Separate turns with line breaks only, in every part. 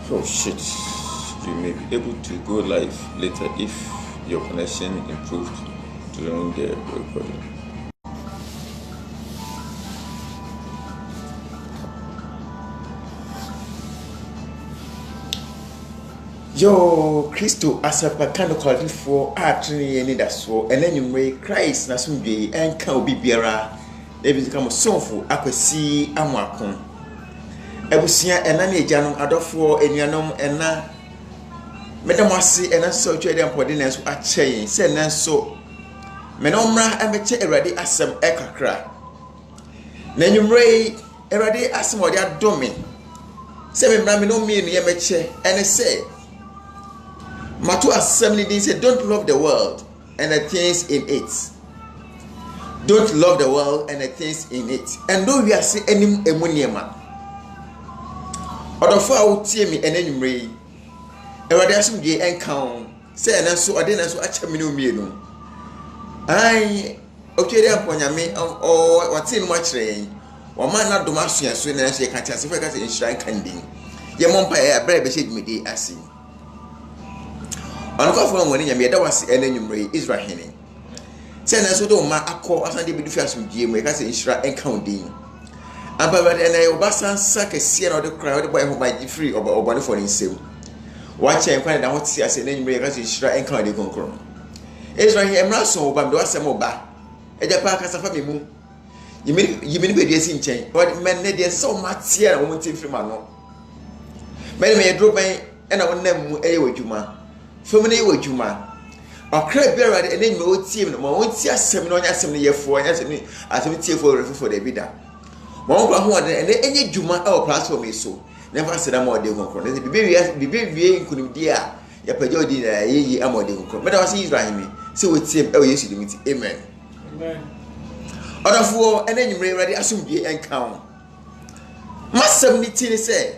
Oh shit. You may be able to go live later if your connection improved during the recording. Yo, Christo asapa kind of quality for actually any that's so and then you make Christ na some day and can be biara. They become so for akwesi amakon. Ebusia enane ejanom adofo enuanom ena medamasi ena so twede ampode na so akyeye se na so me no mra emeche erade asem ekakra na nyumre erade asem odi adome se me mra me no mienu ye meche ene se matu asem ni din say don't love the world and the things in it. Don't love the world and the things in it. And though we are see enim emuniema Odofo a wotie me enanwumre Ewade asum die enkan say na so ode na so acha me no mienu ai otwere amponyame o wate no akire wo ma na dom asua so na se ka tia se fa ka se inshan kandin ye mompa e abere be shedi mede asi anko fo ngoni nyame da wase enanwumre Israel say na so do ma akọ asan de bidu fi asum die mu ka se inshan enkan din Ababa na obasan sakese na ode kra ode boy ho ba free obone for nsem wache enkwan da hoti ase na nyimre ka shira enkan de konkron Israel emra so oba mdo asem oba eja pa ka safa memu yimini be de si nchen but men ne de so matia na wo free ma no men me dro ban e na wonnam mu eye wadwuma fom ne wadwuma akra biara de enanyime otie no ma wonti asem no nya asem ne yefo nya asem ni asem tie for de bida Mon kwa ho ade enye dwuma e o platform eso never said am ode konkron ne bibe wie nkunimdi a ya pagya odi na yeyi am ode konkron me da wase Israel mi se wetie e o Yesu dimiti amen Odafo enanyimre ready asumdie enkan masam ni ti ni say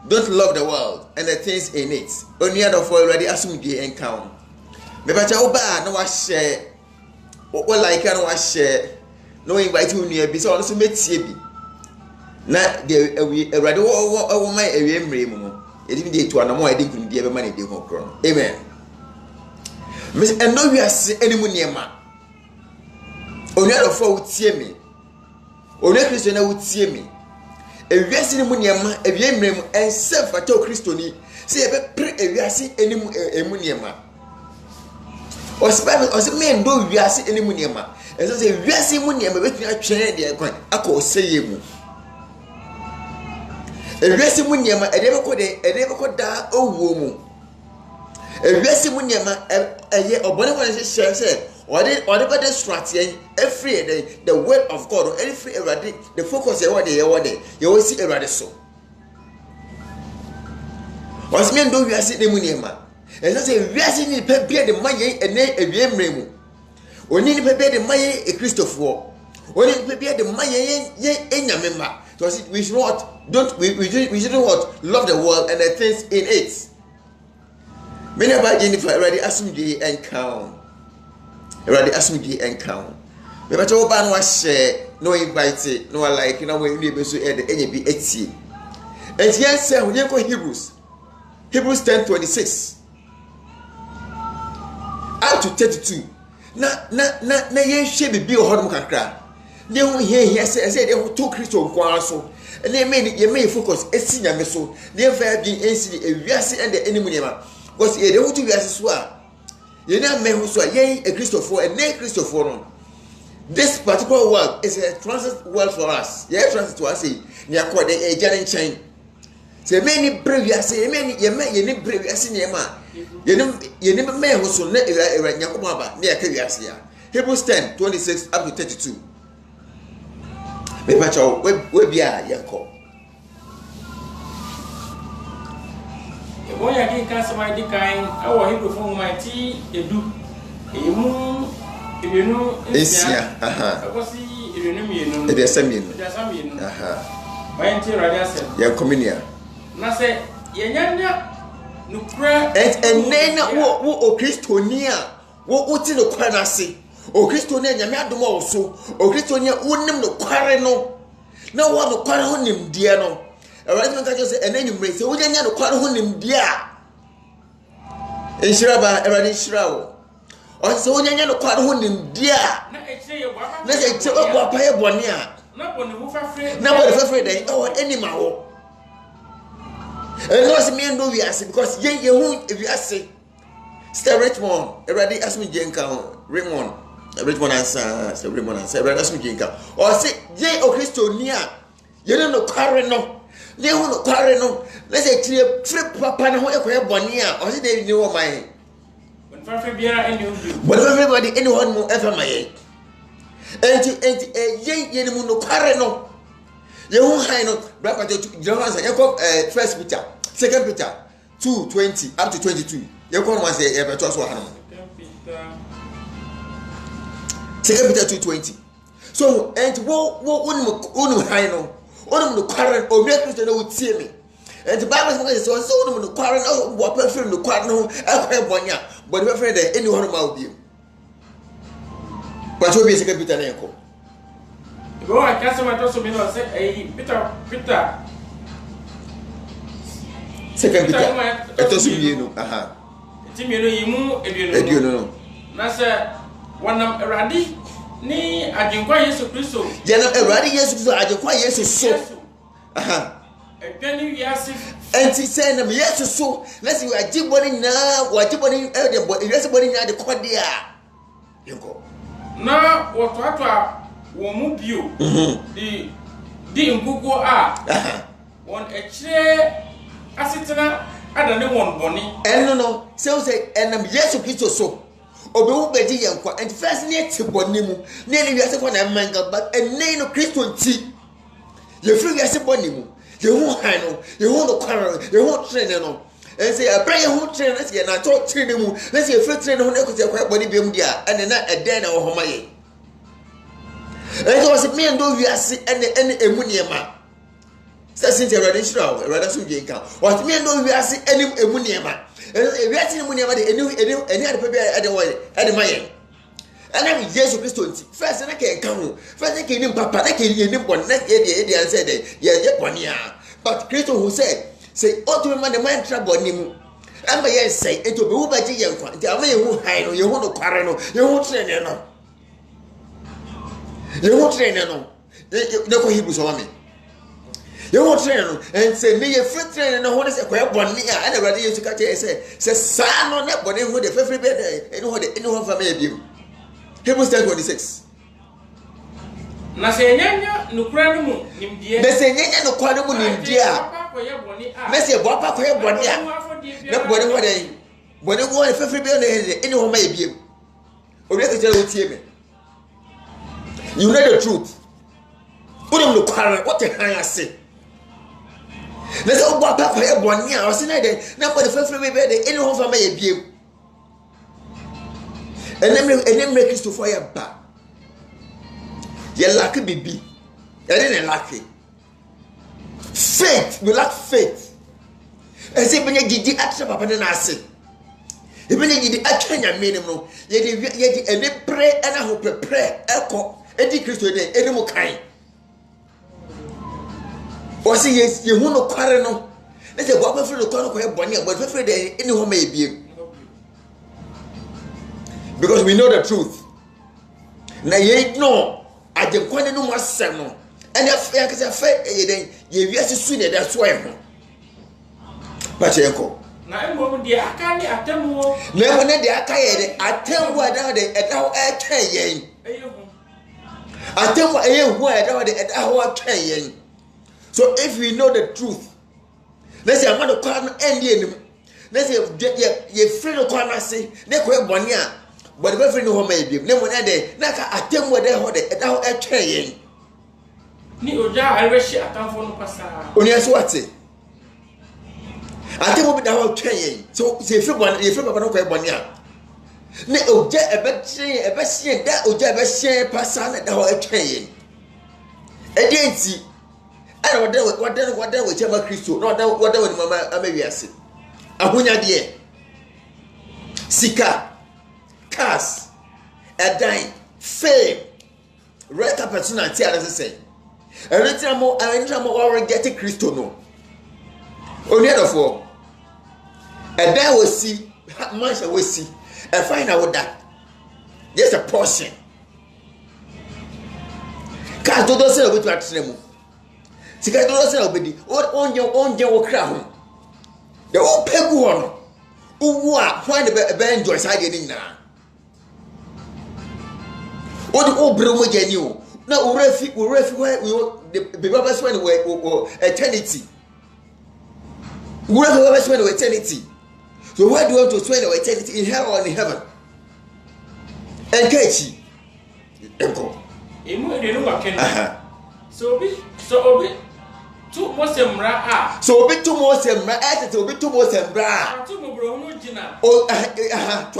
don't love the world and the things in it only odafo ready asumdie enkan me ba cha oba na wa share o like na wa share no invite you near be so also metie bi na de awurade wo mai awie mre mu no edi de to anamo edi kun de be ma na de konkron amen miss and no we are animu niema onu adofo wutie mi onu Kristo na wutie mi ewiase ni mu niema awie mre mu ense fata Kristoni se ye be pre ewiase animu emu niema osime ndo wiase animu niema eso se wiase mu niema betumi atwene de kwan akọ seye mu wiase mu niema ede be ko da owuo mu wiase mu niema eye obone won se ode be the strategy every the word of God every erade the focus ye wode ye wo si erade so osime ndo wiase de mu niema eso se wiase ni pe bia de maye ene ewie mremu oni ni pepe de maye e Christopher oni ni pepe de maye ye enyamema so we should not we should not love the world and the things in it many about Jennifer already asumdie encounter me better oba no share no invite no like no we be so e de enye bi etie entie say onye ko Hebrews 10:26 up to 32 na ye hwe bibi o hodom kakra ne ho hie se de ho to Kristo nkwa so na me focus esi nyame so ne fa bi ensi ewiase and the enemy nema because ye de ho to wiase so a ye na me ho so a ye a Christopher and ne Christopher no this particular world is a transit world for us ye transit to us ne akọ de e jare nchen se me ni previous ye ni previous nema ye ni me ho so na era nyakomo aba ne aka wiase ya Hebrews 10:26 up to 32 me pa chawo we bia yanko
e boya ki ka sama di kan awo Hebrew fo ma ti edu emu ebenu
esia
akosi ebenu mienu
edesamienu
bayan ti radiation
ya kominia
na se yenya nukra
and then wo Kristonia wo ti no kwa na se o Kristonia nyame adom also o Kristonia wonim no kware no na wo no kware ho nim die no Awurade nka kyerɛ sɛ ɛna nwumre sɛ wonya nya no kware ho nimdeɛ a nhyira ba Awurade nhyira wo ɔsɛ wonya nya no kware ho nimdeɛ a na sɛ kyɛ ɔbɔ apae bɔne a na bɔne fɛfɛ dɛn ɛwɔ anima wo ɛno ɔsɛ me ndo wiase because yɛhu wiase Sister Richmond Awurade asome gyenka ho Richmond ansa Awurade asome gyenka ɔsɛ yɛn okristo ni a yɛne no kware no ne hu no kware no na sɛ kyerɛ firi papa no ho ɛkɔyɛ bɔne a ɔsɛ dɛ ni wɔ man bɔne fɛfɛ bɔde ɛne hɔ no ɛfɛ ma yɛn enti yɛn mu no kware no yɛhu han no brapa to gyina hɔ ansa yɛkɔ First Peter Second Peter 2:20 up to 22 yɛkɔ no ma sɛ yɛbɛtɔ so ha no Second Peter 2:20 so enti wo unum han no onum no kware o me Kristo na wotie me enti Bible say so onum no kware no bo pafiri no kware no akwa bonya but be friend any one ma obi but obi Second Peter na yɛkɔ
go I can't say what so me no say Peter
Second Peter etosu mienu
ti mienu yimu eduonu
no
na sɛ wanam Awurade ni ajenkwa Yesu Kristo
yanam Awurade Yesu Kristo ajenkwa Yesu so
edwani wiase
enti sɛ nam Yesu so na sɛ wajiboni na wajiboni de bo wiase boni nya de kɔde a yɛkɔ
na wɔtoatoa wɔn mu bio di nkukuo a wɔn akyire asetena adane wɔn bɔne
ɛno no sɛ ɛnam Yesu Kristo so obewu beji yankwa and first ne te bɔne mu ne ne wiase kɔ na manga but ɛnɛ no Kristo nti ye firi wiase bɔne mu ye hu han no ye hu no kwara ye hu trene no ɛsɛ abra ye hu trene na sɛ na to trene mu na sɛ ye firi trene ho na ko sɛ kwa bɔne biem dia ɛne na ɛdɛn na wɔ homa ye ɛsɛ wɔ sɛ me ndo wiase ɛne emu niema sɛ sinti Awurade nhyira wo Awurade so gye nka wɔ sɛ me ndo wiase ɛne emu niema wiase ne mu niema de eni ade pɛ bi ade ma yɛn ana Jesus Kristo nti first na ka nka ho first na ka ni papa na ka ni bɔne na ye answer de ye bɔne a but Kristo who said say otu ma de man tra bɔne mu amba ye say eto be wo ba gye yɛn kwa nti ama ye hu han no ye hu no kware no ye hu trene no ye hu trene no ne ko Hebrew so ma me ye hu trene no and say me ye free trene no ho ne se kwa bɔne a ana Awurade Yesu ka kyerɛ say saa no ne bɔne ho de fefere be ene ho fa ma ye biem Hebrews 10:26
na sɛ nyanya nukura no mu nimdeɛ
na sɛ nyanya nukura no mu nimdeɛ a na sɛ bɔ pa kɔyɛ bɔne a na bɔne ho de bɔne ho de fefere be ene ho ma ye biem obi ka kyerɛ wo tie me you know the truth unum nukura what the hell I say na sɛ bɔ pa kɔyɛ bɔne a ɔse na de na bɔne fefere be ene ho fa ma ye biem enemre Christopher ya ba ye lack bibi ye didn't lack faith we lack faith ese benya gidi atra papa de na ase e benya gidi atwa nyame nim no ye de ene pre ana ho prepare eko edi Christo de enemu kan o se ye hu no kware no na se bo afefre no kware no ko e bone e bo afefre de eni ho ma e biem because we know the truth na ye no ajenkwane no masem no ene afia kese afa ye den ye wiase su ne da so e ho ba che ko
na embom de aka ni atemu
na mo ne de aka ye de atemu ada de eda ho e twen yen atemu e hu ada de eda ho twen yen so if we know the truth let's say amado kwa no end enim let's say ye free no kwa na se ne ko e bone a but be free no ho ma e biem ne mo na de na ka atemu de ho de eda ho e twen yen
ni oja areshi atamfo no pasa
oni aso ate atemu bi da ho twen yen so ye free papa no ko e bone a ne oja ebe hye da oja ebe hye pasa na da ho e twen yen e de nti ana wada we chama Kristo na wada we mama amawiase ahonya de sika cars edan fame red carpet na ti ara say everything mo already get Kristo no Only for and there we see much we see and find out that just a portion. Cause do those say we to atremu. Sika do those say obedi. Onje wo kra ho. The o pegu ho no. Uwu a find the enjoy side ni na. O bre mo jani o. Na o refi where the Bible say we eternity. Where do you spend eternity? So where do you want to spend eternity, in hell or in heaven? Enkechi. Enko.
Emu de no waken. So obi tu mo semra a.
So obi tu mo semra, obi tu mo semra.
Tu mo bro no gina.
Oh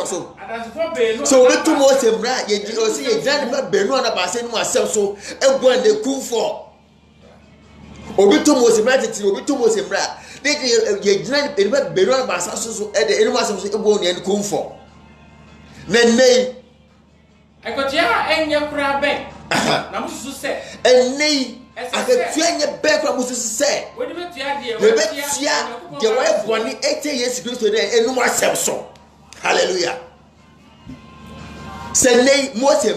so.
Adasfo be no.
So obi tu mo semra, ye o si ye gran ba be no na ba se no asem so egu and dey kun for. Obi tu mo semra tete, obi tu mo semra. Ye gran be no na ba so e dey enu asem so egu on dey kun for. Nenei
Ekotia enye kura ben. Na mususu se.
Enei akatua enye ben kura mususu se.
We dey betia de
we betia de we boni ete Yesu Kristo dey enu asem so. Hallelujah. Senei Mose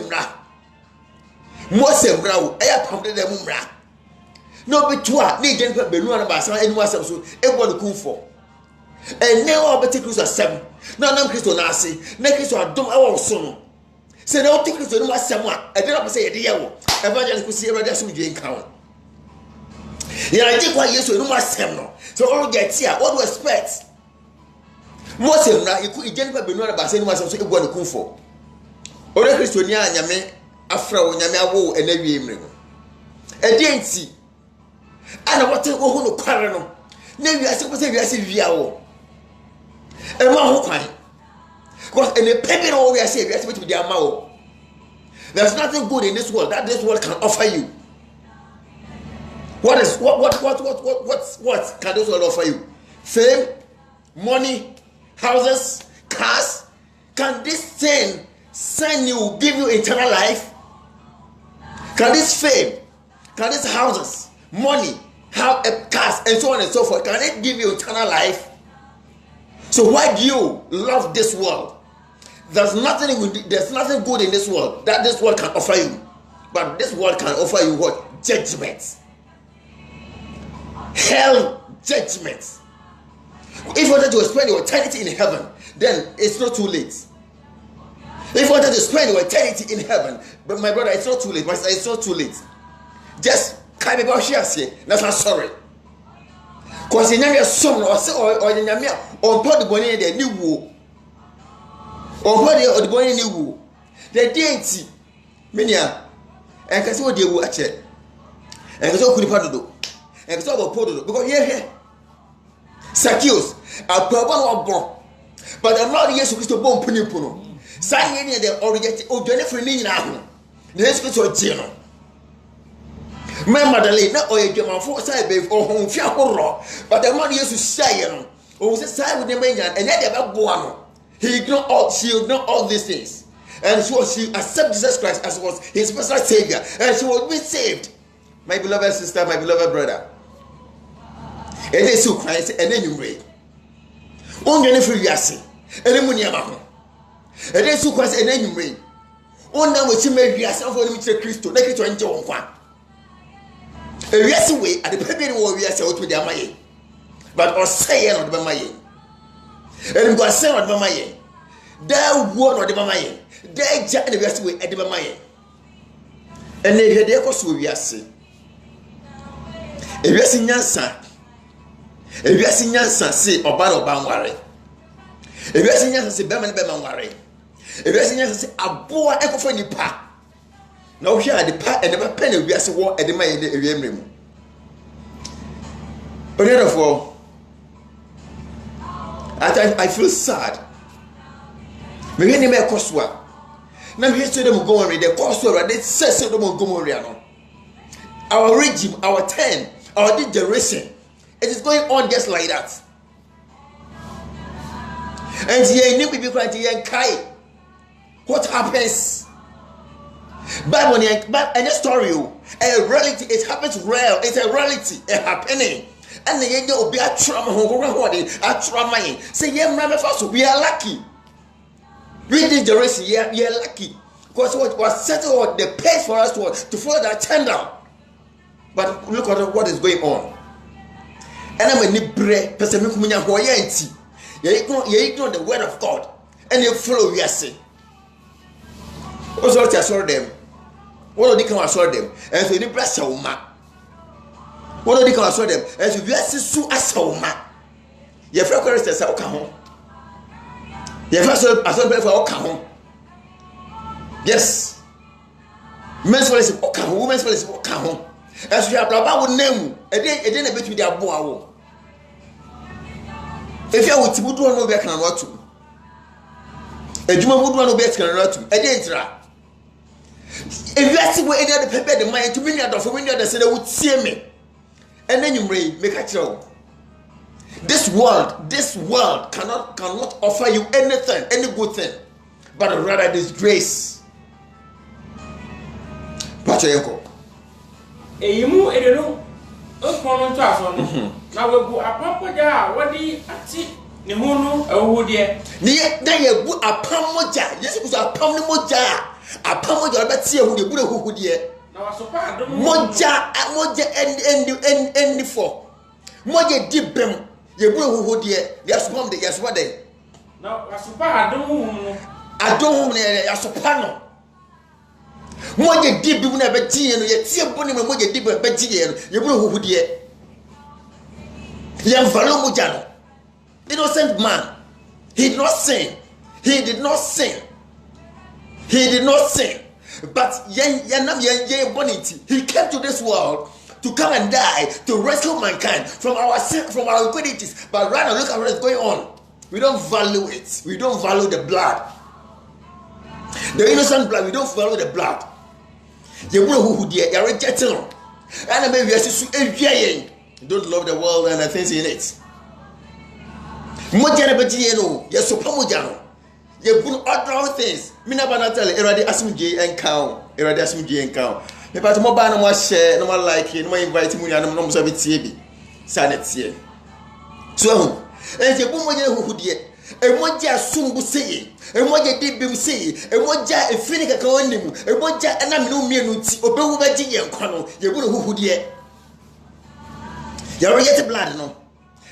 mra wo eya pamde dem mra. No betua na egen pa benu na ba san enu asem so ego no kumfo. Ene o beti Kristo asem. Na nam Kristo na ase. Na Kristo adom awo so no. Say no take Kristo no asem a e dey na say ye dey yawo. Evangelist kusi every day so dwe nkan. Ya dey kwa Yesu no asem no. So all get here, what do you expect? Mose mra iku egen pa benu na ba san enu asem so ego no kumfo. Ore Kristo ni anyame afra wo nyame awo enawie mre no. E dey nti ana wote wo hu no kware no. Na wiase ko se wiase wia wo. E ma ho kwan. Because in the paper all we are saying, we are supposed to be the amount. There's nothing good in this world that this world can offer you. What can this world offer you? Fame, money, houses, cars. Can this thing send you, give you eternal life? Can this fame, can this houses, money, cars, and so on and so forth, can it give you eternal life? So why do you love this world? There's nothing good in this world that this world can offer you. But this world can offer you what? Judgment. Hell judgment. If you wanted to spend your eternity in heaven, then it's not too late. If you wanted to spend your eternity in heaven, but my brother, it's not too late. My sister, it's not too late. Just kind of say, that's not sorry. Because in your son or in your meal, or put the bonnet in the new wool. Or what the bonnet in the wool. The deity, Minia, and can see what they will watch it. And can so could do. And so about Podo, because here, Zacchaeus, a problem of born. But I'm not yes to born Punipuno. Signing the origin of Jennifer Nina. The Escort of Geno. My motherly, not all your German for side babe or home fear horror, but the money used to say, or was a side with the man, and yet about Buano. She ignored all these things. And she accepted Jesus Christ as was his personal savior, and she will be saved. My beloved sister, my beloved brother. And they so Christ, and then you read. Only if you are saying, and then when you are and then so Christ, and then you read. Only when you make yourself for the Christ, like it to enjoy one. Yes, way at the baby we are so to their maye. But or say on the maye. And go say on the maye. There word or the maye. There jack the best way at the maye. And they had echoes we are saying. If you are seeing your son, if you are seeing your son, say or battle banware. If you are seeing your son, say Beman Bemanware. If you are seeing your son, say a boy echo for the park. Now here at the part and never penny we are so war at the mine in the area. But therefore, I feel sad. Maybe any mere cost work. Now here to them go on with the cost work, they say so them go on. Our regime, our turn, our generation, it is going on just like that. And here new people crying to Kai. What happens? Bible and a story, a reality, it happens real, it's a reality, a happening. and the end will be a trauma a trauma. Say, yeah, man, we are lucky. Reading the race, yeah, we are lucky. Because what was settled, the pace for us to follow that tender. But look at what is going on. And I'm a nibre, person who you ignore the word of God and you follow your sin. Also, I saw them. What do they come and saw them? And so you bless your ma. What do they come and saw them? And so you are so as a ma. Your friend Christ say, "Okay, home." Your first as well for okay, home. Yes. Men's policy, okay, home. Women's policy, okay, home. As you have about name, a day a bit with their boy. If you are with Tibudu no be kan what to. Ejuma Budu no be kan what to. E dey ntra. If you see where any other prepare the mind to bring out of when you say they would see me. And then you make a show. This world cannot offer you anything, any good thing, but rather this grace. Pacheco.
Eyimu edeno okono to aso na webu apapoja wodi ati ne hunu ewudie
ni dan yebu apamoja yesu kuso apam ne moja apamoja obeti ehu de bure huhudie
na wasopa adom
moja endi for moja dibem ye bure huhudie yasopam de yasopa den
na wasopa
adom ne yasopa no moja dibi mu na betie no ye tie boni mu moja dibi betie no ye bure huhudie ye mfalo moja no. Innocent man. He did not sin. He did not sin. But he came to this world to come and die, to rescue mankind from our sin, from our iniquities. But right now, look at what is going on. We don't value it. We don't value the blood. The innocent blood, we don't value the blood. You are rejecting them. And maybe you don't love the world and the things in it. Mojana betieno ye sopa mojano ye bunu other things me na bana tell erade asumje encounter me but mo ba na mo share no mo like no mo invite mu nyanam no mo so betie bi sanetie so je bu mojana huhudie e moja sumbu seye e moja dibim seye e moja efini kaka wonimu e moja enam no mienu ti obewu ba gye yenkwa no ye bunu huhudie ya reject blood no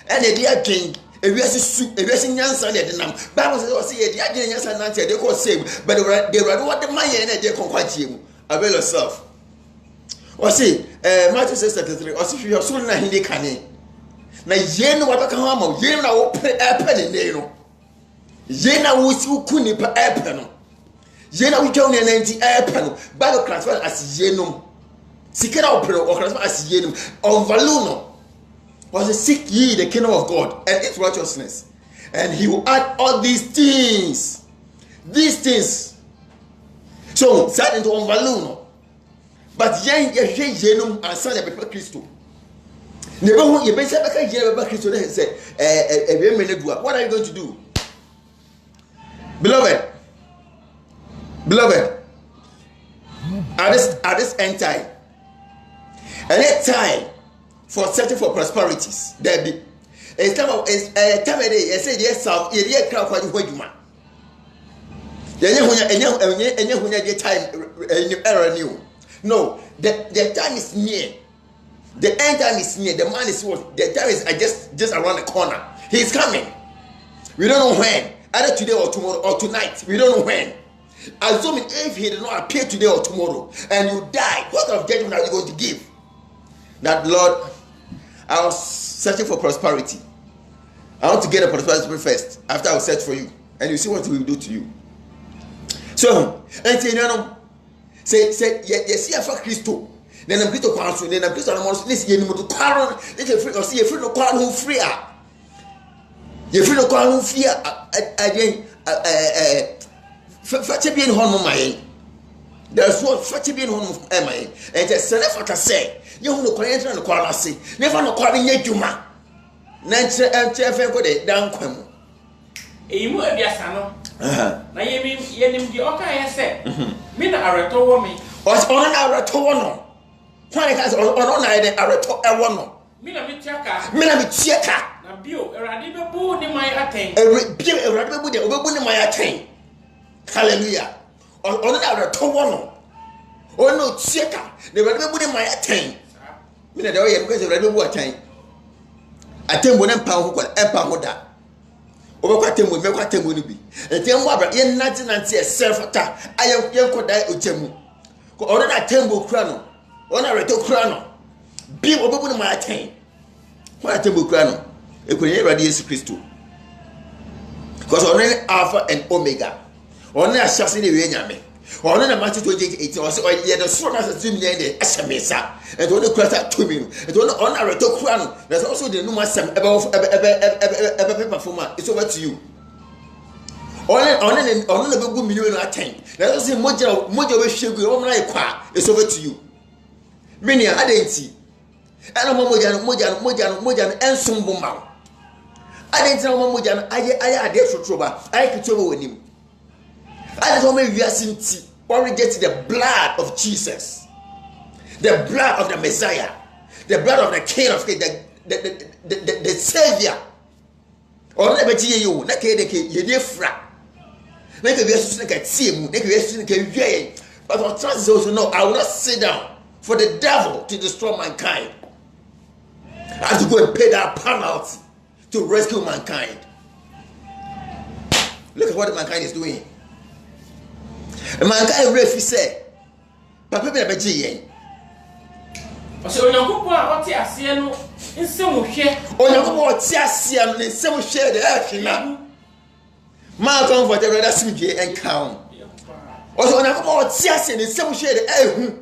and e dia dwen ewiase nyansa na de nam Bible says ye dia gye nyansa na te de ko save but they rather what the man ye na de konkwachie mu avail yourself o say Matthew 6:33 o say hwe so na hindi kane na ye no wabaka ho ama ye na wo pe ne no ye na wo si ku ni pa no ye na wo twa ne na nti no Bible transfer as ye no sikera wo pre o transfer as ye no on value no was to seek ye the kingdom of God and its righteousness, and he will add all these things. So, sad into unvaluno. But yen yenum and son of a Christo. Never who you been said about Christo, they say, what are you going to do? Beloved, at this end time, and that time, for searching for prosperities, there be a time of a time a day. I said yes, some idiot crowd for you. Time error new. No, the time is near. The end time is near. The man is what? The time is just around the corner. He's coming. We don't know when. Either today or tomorrow or tonight. We don't know when. Assuming if he did not appear today or tomorrow and you die, what kind of judgment are you going to give? That Lord, I was searching for prosperity. I want to get a prosperity first. After I will search for you, and you see what we will do to you. So, and say no, say yes, see for Christo. Then I'm Christo Council. Then I'm Christo. I'm also this year to quarrel. This is free. Or see, free no quarrel who free. You free no quarrel who free. Again, fetch bien home my. There's what fetch bien home my. And just send for to say. You no client and quality. Never no calling ye juma. Nanche and chef go de down kwem.
Emu abiasano. Na yenim di oka ye se. Me na areto wo me.
O on na areto wo no. Why can on na de areto e wo no.
Mina Michaka.
Mina Michaka.
Na bio, Eradibe bu ni my attain.
Bio, Eradibe de Obu ni my attain. Hallelujah. On that Towono. Oh no, Cheka. The Eradibe ni my attain. Mina de Oya because Eradibe attain. Attain bonem pound empa hoda. Obakwatemu mekwatemu ni bi. Etem wa bra ye nanti self-attack. Ayem koda otemu. Ko on that tembo kura no. On a reto kura no. Bi obebu ni my attain. What tembo kura no. Ekunye Eradi Yesu Kristo. Because on Alpha and Omega. On a chassis ni we nyame. On a Matthew 28:18 or so ye the so na system ye de asemesa. And on the kwata to me. And on a reto kura no. There's also the number some ebe performer. It's over to you. On the bebu million attain. There's also moja we shegu o na ekwa. It's over to you. Many adenti. Ana moja ensumbu ma. Adenti na moja aye ade sotroba. Aye kitobo wenim. Ade so me wiasinti. Or reject the blood of Jesus. The blood of the Messiah. The blood of the King of Kings, the Savior. Or never see you, na ke ye dey fra. Na ke wiasu na ka tie mu, na ke wiasu na ka wie. But on trust also no, I will not sit down for the devil to destroy mankind. I have to go and pay that penalty to rescue mankind. Look at what mankind is doing. And mankind really say, Papa be be yen.
So Onyankopon a ɔte ase no nsɛm hwɛ.
Onyankopon ɔte ase no nsɛm hwɛ de ahwena. Man comfort the brother simje and count. Also Onyankopon ɔte ase no nsɛm hwɛ de ahu.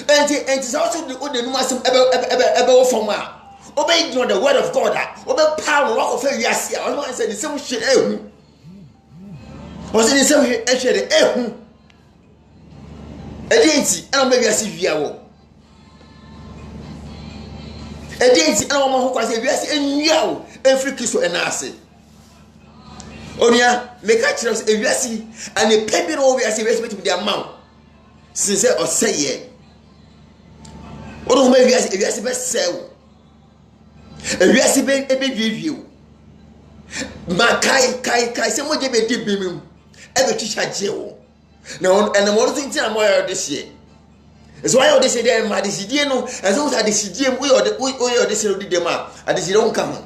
And it's also the only numasum ebe from obey ignore the word of God. Obey power rock of you see. I want to say the same shit ehu. Was in the same shit ehu. Edenti, I don't maybe I see via wo. Edenti, I don't want to say we are seeing you every kiss or enase. Onia, make a chance if you see and the paper over as a respect with their mouth. Since or say ye. Odo maybe as if you see best sell. If you see be review. Ma kai se mo je be di bimim. E be teacher jewo. Now and the more thing I'm more this year. It's why all this day ma this year no as those are this year we or this year dem a this year don't come.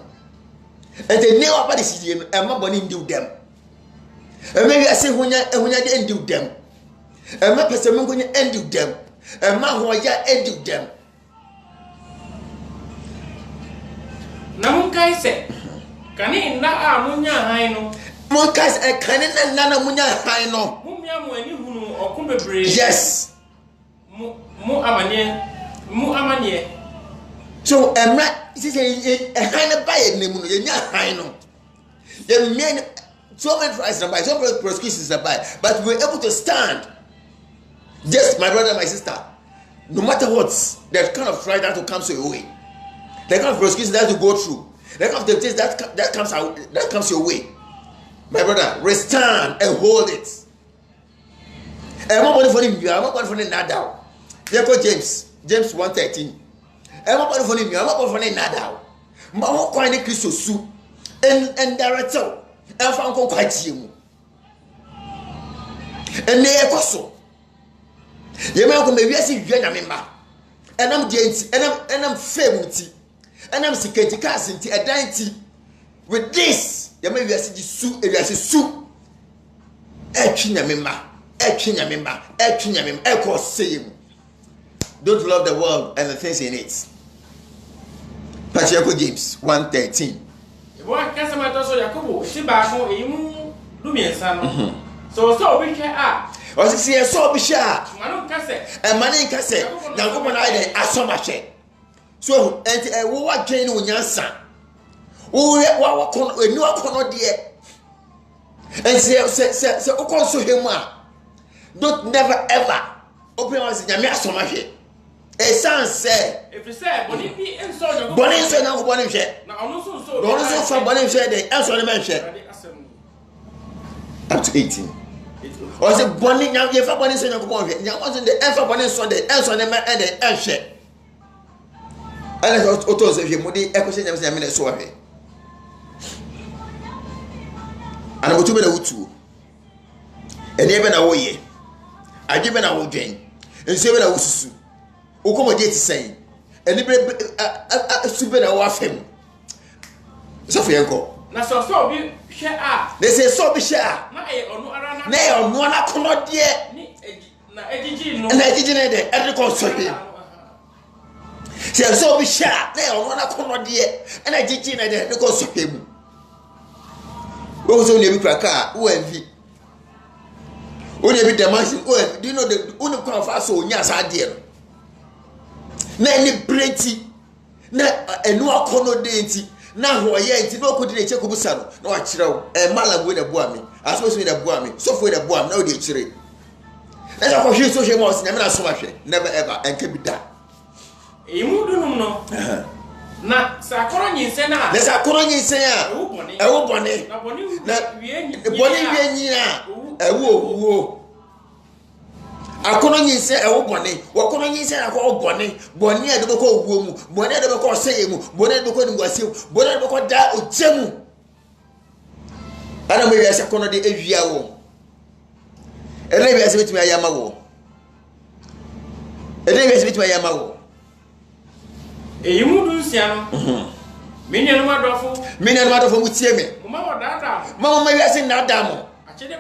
And they know about this year and ma boni do them. And maybe I say hunya dey do them. And ma person mo hunya do them. And ma hoya do them.
Na munkai se kani na a munya han no
munkai se kani na munya han no
mumia mo ani hunu okun bebre.
Yes,
mu amanie
so emra say han ba ye nemu no ye nya han no ye men so many tries to buy so many prosecutions to buy but we were able to stand. Just my brother, my sister, no matter what that kind of trial that will come your way, the kind of prosecution that you go through, the kind of temptation that comes your way, my brother, stand and hold it. And I'm not going for the Nadal. James 1:13. I'm not going for the Nadal. Mama kwani Kristo su and director and found quite you. And they are so. You may come maybe see Vienna member. And I'm gentle and I'm famous. And I'm security casting a dainty. With this, you may see the soup, if you see soup. Echinya member, echo saying. Don't love the world and the things in it. Patriarchal James 1:13.
What can somebody also Yakubu? She back home, you Lumian. So we can
or see a so be sure.
Manon Cassette
And money cassette. Now come on, I so much. So, and a war train with your son. Oh, what can no corner dear. And say, also him. Don't never ever open us in your so much. A son said,
if you say, Bonnie be and so
Bonnie said, no one share.
Now, also
from Bonnie said, they answer the mention up to 18. Or is it Bonnie now? If I wasn't the Alpha Bonnie Sunday, answer the man and the answer. ana oto so hwe mudi ekose nyam se nyame na so hwe ana botu be na wutu ene be na woye age be na wodwen enso be na wosusu ukomo je ti sen ene be su be na wo afem so fe enko
na so bi hwe a
they say so bi hwe a
na e onu ara na
na e onu ana kono de
ni na ejiji no
na ejiji ne de e ko so hwe so bi hwe a na e onu ana kono de na ejiji ne de ko so hwe mu wo so ne bi kraka wo envi wo ne bi demanding wo do you know the unu kwa fa so onya sa de no na ni brenti na enu akono de nti na hoye nti no kodi de che kubusa no na wa kirew malago na bua mi aso so na bua mi so fo na bua mi na o de kire na so ko hwe so hwe mo so nyame na so ma hwe never ever enka bi da
emu dunum no na sakoro nyinse na
sakoro nyinse a ewo bone
na bone
wie nyina ewo owuo akono nyinse ewo bone wakono nyinse na ko bone bone e de ko owuo mu bone e de ko seye mu bone e de ko ngwase bone e de ko da ochemu ana mo wi ase kono de ewia wo ene wi ase betimi ayama wo ene wi ase betimi ayama wo
eyimu dun sia no minenu madofo
mutie me mama ma wi ase na da mo achede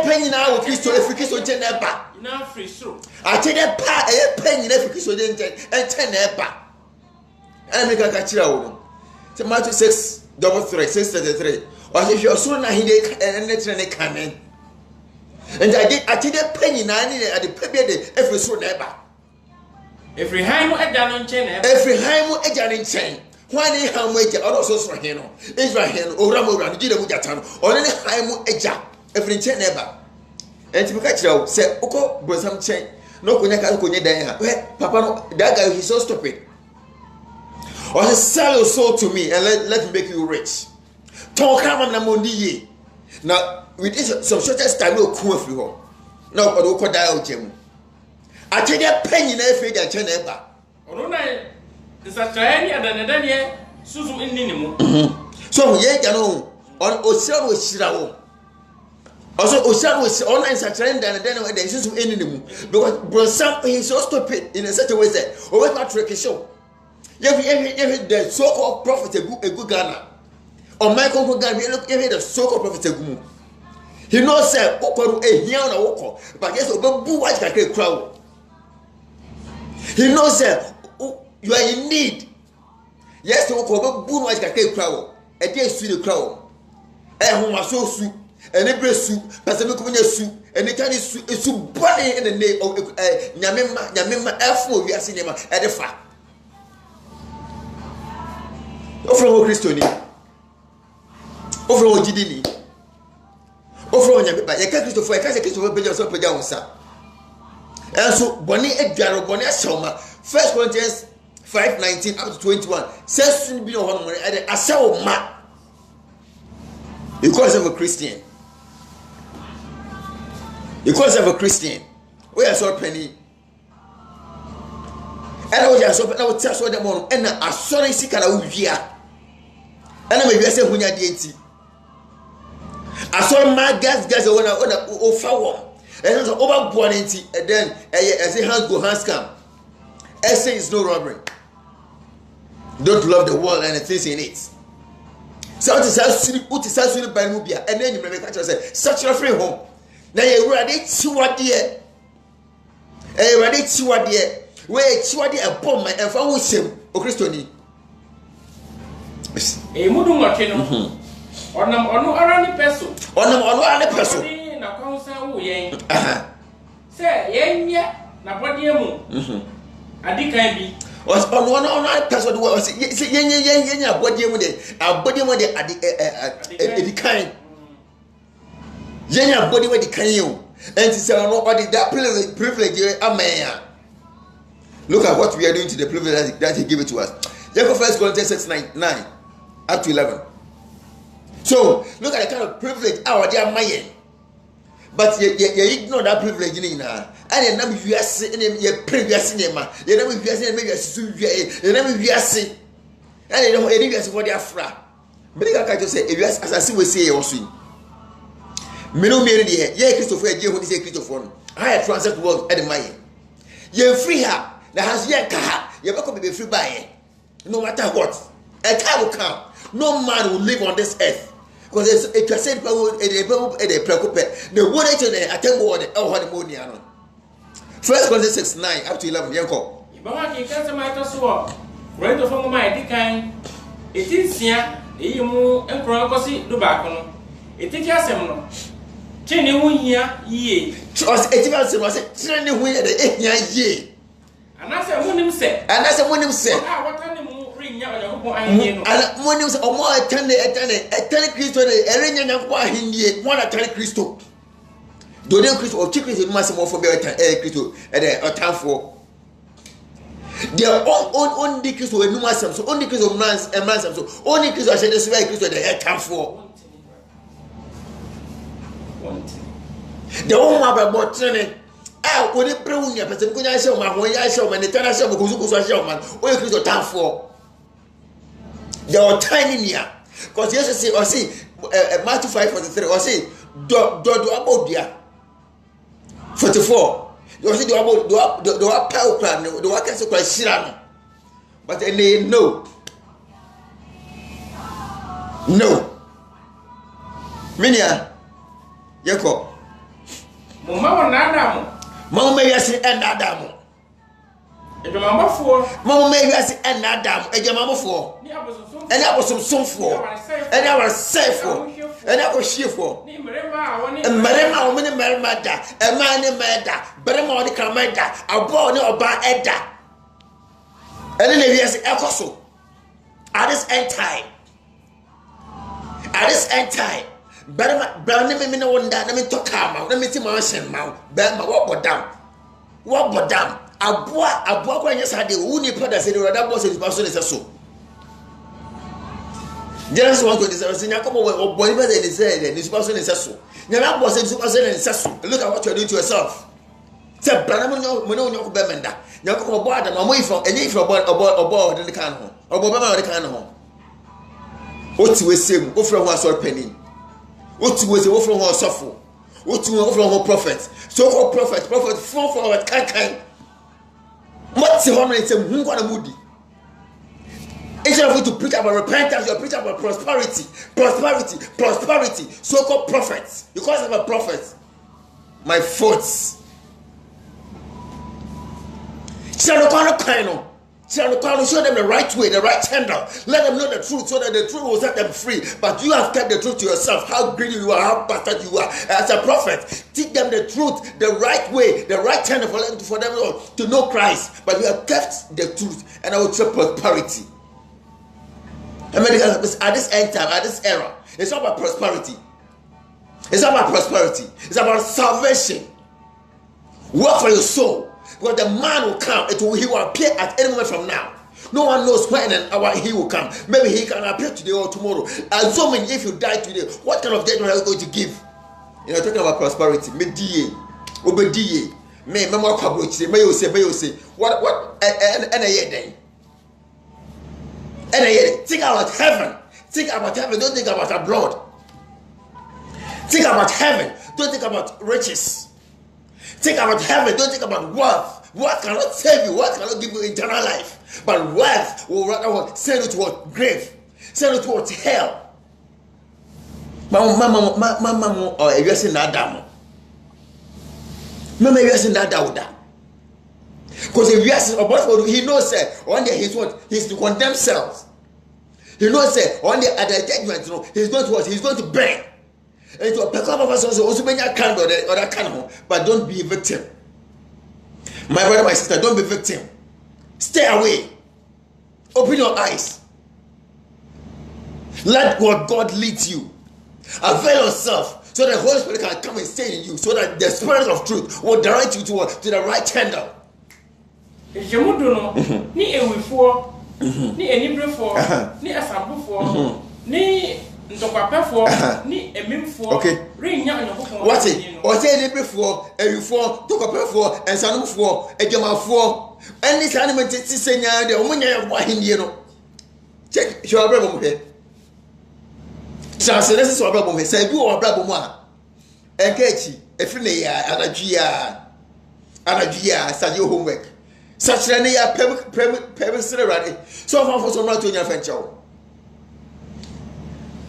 pa nyina wo Kristo Kristo nche na ba
na free so
achede pa pa nyina Kristo nche na ba America ka chira wo no Matthew 6:33 or if you so na hinde netre ne kamen and achede pa nyina ni ade pa bi de efri so na ba
efri han mu eja no nche na
efri han mu eja ne nche when he ham eja odo so so he no Israel owra mo owra gide mu jata no one ne han mu eja efri nche na ba enti bika kira wo se uko brosam chen no konya ka konya dan ha papa no that guy he's so stupid or he sell your soul to me and let me make you rich talk am na mondi ye na with this some shortest time no ku afri ho na odo ko da o jemu atede panyi na efri ja chen na ba
ono na nsachaya ni adanedanie susum inni ni mu
so ye ja no on osira wo shira wo also osira wo on nsachaya adanedanie we dey susum inni ni mu because brosam he so stupid in such a way that over not trick show you the so-called prophet a good Ghana or Michael Ghana you the so-called prophet a good he knows that okoro ehia na woko but yes obebu watch kakre crowd he knows that you are in need yes okoro obebu watch kakre crowd e dey su the crowd ho maso su ene bresu pase me konya su ene tani su body in the name of nyamema efo wi ase nyama e de fa ofro Kristoni ofro jidini ofro nyame ba ye ka Kristofo ye ka se Kristofo beja so peja wonsa enso boni edwaro boni asawma 1 Corinthians 5:19 up to 21 says soon be on hono e de asawma you call yourself a Christian we are so penny and I was so na wo tia so dem on and na asori sika na wo wia and me wia se hunya de enti asori ma gas ona o fa wo and so over born enti and then I say hands go hands come essay is no robbery don't love the world and the things in it so it is actually by mu bia and then you me catch say such a free home na ye urade chiwade we chiwade abom ma enfa wo sem o Kristoni
mudu ngotwe no onam ono ara ni peso na kwansa wo yen se yenye na bodie mu adikan bi ono peso do se yenye abodie mu de adikan yenye abodie mu de kan yo and say no body that privilege amen. Look at what we are doing to the privilege that he gave it to us. Jacob 1 Corinthians 6:9 up to 11. So look at the kind of privilege our dear mayen.
but you ignore that privilege in na and na me wiase and you previous nema you na me wiase and me wiase su wie you na me wiase and you know any wiase for the afra me ka to say wiase asase we say you so me no me dey ye Christopher e ho say Christopher no I transit world and my ye free her na has ye ka ha ye be ko be free by no matter what a time will come no man will live on this earth. Because it can say people preoccupied. The one to the attempt word or honeymoon. 1 Corinthians 6:9 up to 11. Yanko.
Baba can cancel my toss. Right of my decline. It is here. You and Crocosi do back on it. Take your seminal. Chenny win here, ye. It was a training win at the 8 ye. And that's a woman said. And that's a woman said. What animal? And when you say, oh, more attend Christo, a ring and a Hindi, one attend Christo. Do they Christo or chickens in Massimo for better Christo at a time for their own decrease or no mass, so only Christo mans and mans, so only Christo said this way Christo at a time for the own mother about training. Ah, when it bring your person, when I show my way, I show my eternal show, because I show man, what Christo time for. There were tiny near because Jesus say or see Matthew 5:43 or say do about there 44 you see do power plan do what can say shirano but they no minia yeko mama na Adam
mama yesi and Adam Mama may ask and Adam, a Jamamafo, and I was some for, and I was safe for, and I was sheer for. And Marema, woman, Maramada, a man in Mada, Beremo de Camada, a born or by Edda. And then there's Ecoso at this end time. At this end time, Berman, me no one that let me talk about, let me see my ocean mouth, Berma, what but down. Abua kwa nyesa de uni pada se de roda boss is person is so Genesis 1:27 Yakobo we boy be say this person is so nyama boss is person is so look at what you are doing to yourself say branam no nyoko be menda nyako bo adam mo ifo enye ifo obo de kan ho obo be ma de kan ho oti we sem wo fro ho asor pani oti we se wo fro ho osofo oti we fro ho prophet so called prophet for kan what's the woman say who gonna moody? Instead of you to preach about repentance, you preach about prosperity, so-called prophets. Because of a prophet, my thoughts. Show them the right way, the right channel. Let them know the truth so that the truth will set them free. But you have kept the truth to yourself. How greedy you are, how bastard you are. As a prophet, teach them the truth, the right way, the right channel for them to know Christ. But you have kept the truth, and I will show prosperity. At this end time, at this era, it's not about prosperity. It's not about prosperity. It's about salvation. Work for your soul. Because the man will come, he will appear at any moment from now. No one knows when and hour he will come. Maybe he can appear today or tomorrow. Assuming if you die today, what kind of judgment are you going to give? You know, talking about prosperity. Me die, obediye, me memo kwabrochi, me you say, what, and a year then. And a year, think about heaven. Think about heaven. Don't think about abroad. Think about heaven. Don't think about riches. Think about heaven, don't think about wealth. Wealth cannot save you, wealth cannot give you eternal life. But wealth will rather send you towards grave, send you towards hell. Mama, or if you're saying that down. Mama, you're saying that down. Because if you ask about he knows that one day he's to condemn self. He knows that one day at the judgment, he's going to burn. And to a couple of us also many can or that can, but don't be a victim. My brother, my sister, don't be a victim. Stay away. Open your eyes. Let what God leads you. Avail yourself so that the Holy Spirit can come and stay in you, so that the Spirit of truth will direct you to the right channel.
Ni ewifo, ni enibrefo, ni asabufo, ni ntokapefo ni ememfo rinya onyakopon
what it o say ni before ewifo ntokapefo ensanomfo adwamafo any saniment ti senya de omunya yabo ahindie no check show abra mo he chance nese so abra mo he say bi o abra mo a enkechi efri ne ya anadua study homework such na ya pem sere so for so not to nya fencho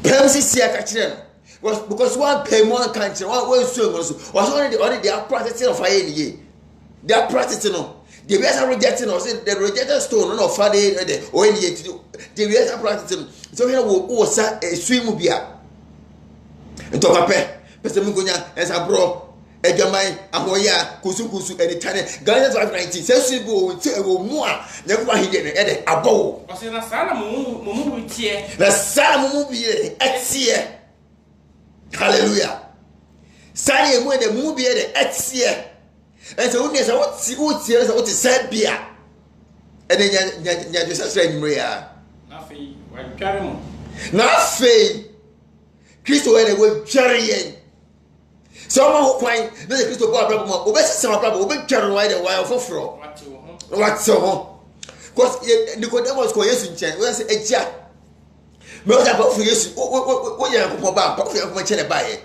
pem si aka kire no because one pay more country one so was already they are practicing of fire ye they are practicing no the way are rejecting or say the rejected stone no fa dey o any the way are practicing so here wo sa swim bia ntoka pese mu gonya esa bro Ejamai ahoya kusukusu enitane Ghana 590 sensible wo mu a nyakuba hide ne ede abo
o se na sala mu tie
na sala mu biye etie hallelujah sala mu ede mu biye de etie enso uni esa wotie esa wotie sabia ede nya sasra nyimre ya
na fei wa tware mu
na fei Kristo ene wo tware yen so ma ho kwan na the Kristo ba brabo mo obesi sama brabo obetware why the why foforo what so cause Nicodemus ko Yesu nchen we say egia me o da ba fu Yesu o ye ko ba fu ko ma chene ba ye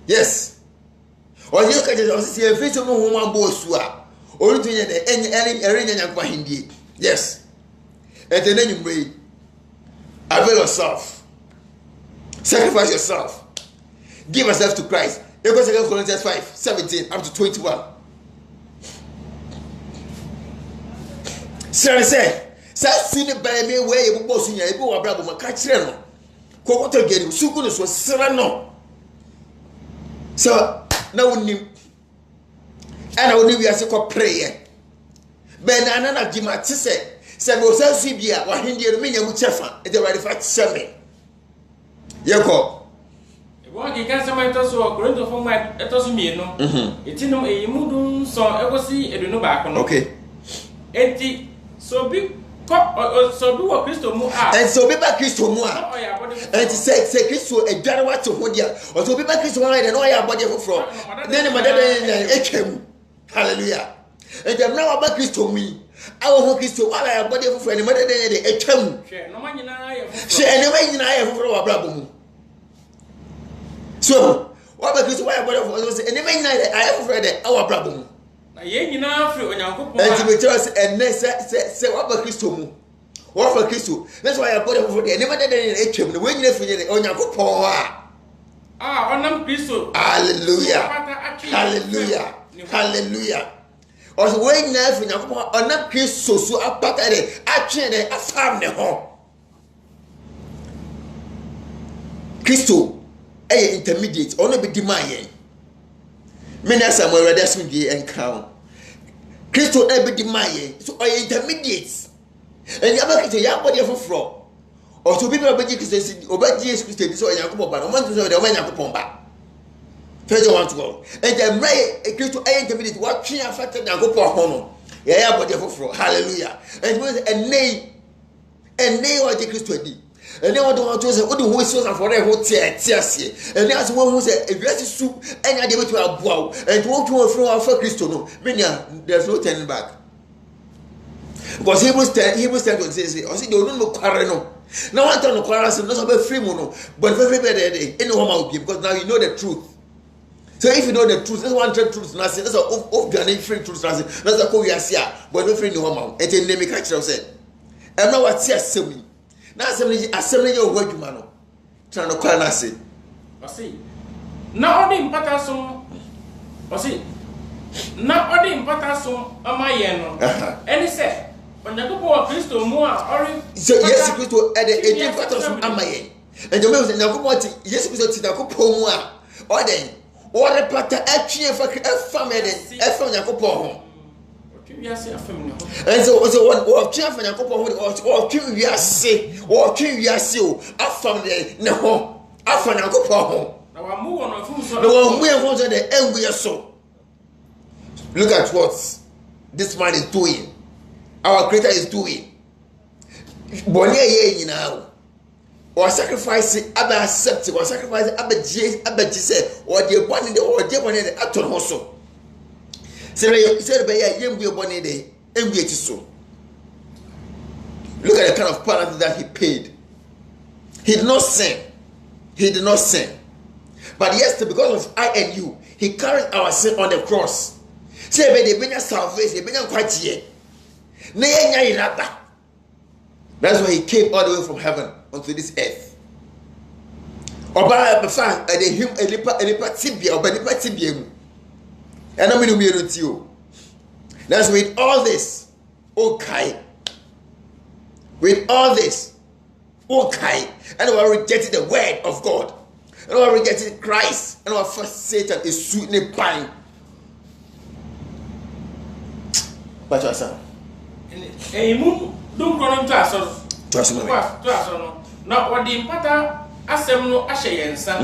yes o ye ka je o si e fi so mo ho ma bo su a o ru tunye de eri nya kwa hindie yes and then you pray avail yourself sacrifice yourself give yourself to Christ. You go 2 Corinthians 5:17 up to 21. Say sini by me where you boss in your boy brother ma catch no. Ko to get you suku no so sra no. So now we and I will we as a prayer. Ben anana gima ti say we say su bia wa hindie no menya mu chefa e dey ready for 7. Yeko
One can some so Corinto for my etosumino. Etinum a mudun so egosi edunu back on.
Okay.
Enti so big cop or so do a Christo mu
and so be back Christo mu and say Christo a dware what to hold ya or so be back Christo and no ya body for then the mother hallelujah and them now about Christo me our Christo all ya body for any mother de etwam
no man nyina
she anyway nyina ya for our brabo. So, what about Christ? Why about us? And even I have read our problem.
Na ye nyina free onyankopon.
And to tell us and say what about Christ? What for Christ? That's why I bought for the never did any HM. When you free onyankopon.
Onam Christ.
Hallelujah. Hallelujah. Hallelujah. Also when you free onyankopon onam Christ so apata de atwe de afam ne ho. Christ intermediate or no be demand. Many Samuel Radasmi and crown. Christo be demand, so I intermediate. And the other to young body of fraud. Or to people obey Jesus, obey Jesus Christ, so Yakuba, but no one to know the way Yakupomba. First, I want to go. And then Ray, Christo intermediate, what she affected Yakupa Hono. Yeah, body of fraud. Hallelujah. And was a nay or the Christo. And then what do want to say? What do we say for a hotel? And that's one who said, if you have to soup and I did to a bow and walk to a floor for Christo, there's no turning back. Because he was 10 to say, I said, you don't know Quarano. Now I don't know Quarano, not about free mono, but very better in home because now you know the truth. So if you know the truth, that's one truth, nothing. That's off the free truth, nothing. That's a call we are here, but we're free in home. And then they catch said, I'm not what says to me. Na assembly your word man trying to call us say
na odi impata so na odi impata so amaye no any say onyakopo Kristo mu a ori
so yes Kristo e de impata so amaye and you say onyakopo ti yes Kristo ti onyakopo mu a oden ori pata atwe fa famede e fa onyakopo ho. And so what change for Yakopo or kill you say or kill you say after the no after Yakopo.
Now I'm moving on from so
no we are the end we are so. Look at what this man is doing. Our creator is doing. Bonia ye now. or sacrifice aba accept or sacrifice aba say or the body or the body at all also. Say by a young body day and be so. Look at the kind of penalty that he paid. He did not sin. He did not sin. But yes, because of I and you, he carried our sin on the cross. Say by the Benya salvation, the Benya quite here. That's why he came all the way from heaven onto this earth. Oba befa ade him elipa tibia oba elipa tibia mu. And I'm going to you. That's with all this, okay. With all this, okay. And we are rejecting the word of God. And we are rejecting Christ. And our first Satan is sweetly pine. But you are saying?
Don't run into us. Now, what the important assembly Ashayansa?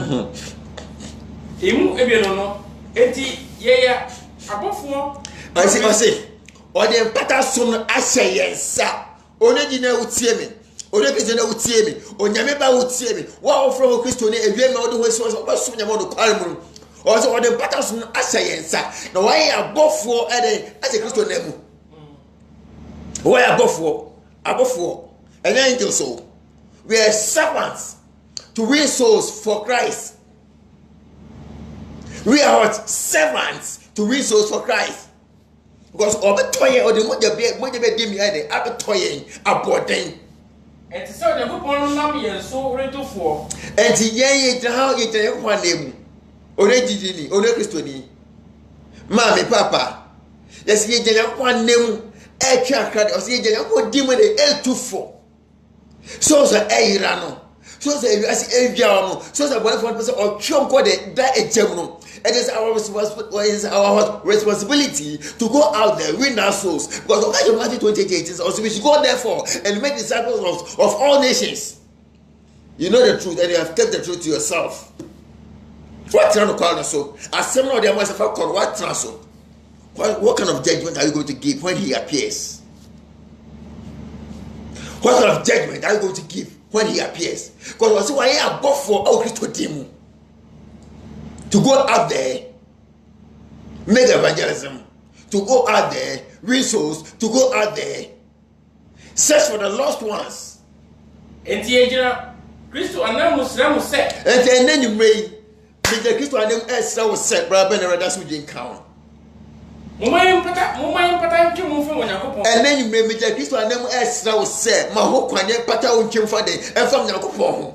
Ebiano, Eti, yeah, above
I say, or the important son Ashayansa. Only would see me. Only would see me. Or Yameba would see me. Wow, from Christian, and we know the way so about soon about the Palm. Also, what the important son Ashayansa. Now, why are both for as a Christian name? Why above four, an angel soul. We are servants to win souls for Christ. We are what? Servants to win souls for Christ. Because all the toy or the mother be me either a toy about them.
And so the good one so ready for.
And the how you tell one name. Already, only Christoni. Mammy, Papa. Yes, you tell one name. Or see, you go dim with the L24. So, sir, Rano. So, sir, as Aviano. So, sir, one person or Chum called that a general. It is our responsibility to go out there, win our souls. Because of Matthew 28 is also we should go therefore and make disciples of all nations. You know the truth and you have kept the truth to yourself. What trying to call us so? As some of them must have called what transfer. What kind of judgment are you going to give when he appears? What kind of judgment are you going to give when he appears? Because why are both for our Christo team to go out there, make evangelism, to go out there, resource, to go out there, search for the lost ones.
And the Christo and them was said.
And then you may be the Christo and them as I was said, brother, and that's what you count. And then you may be the Christo and them as I was said, my whole quanya pata on Kim Fade and from Yakopo.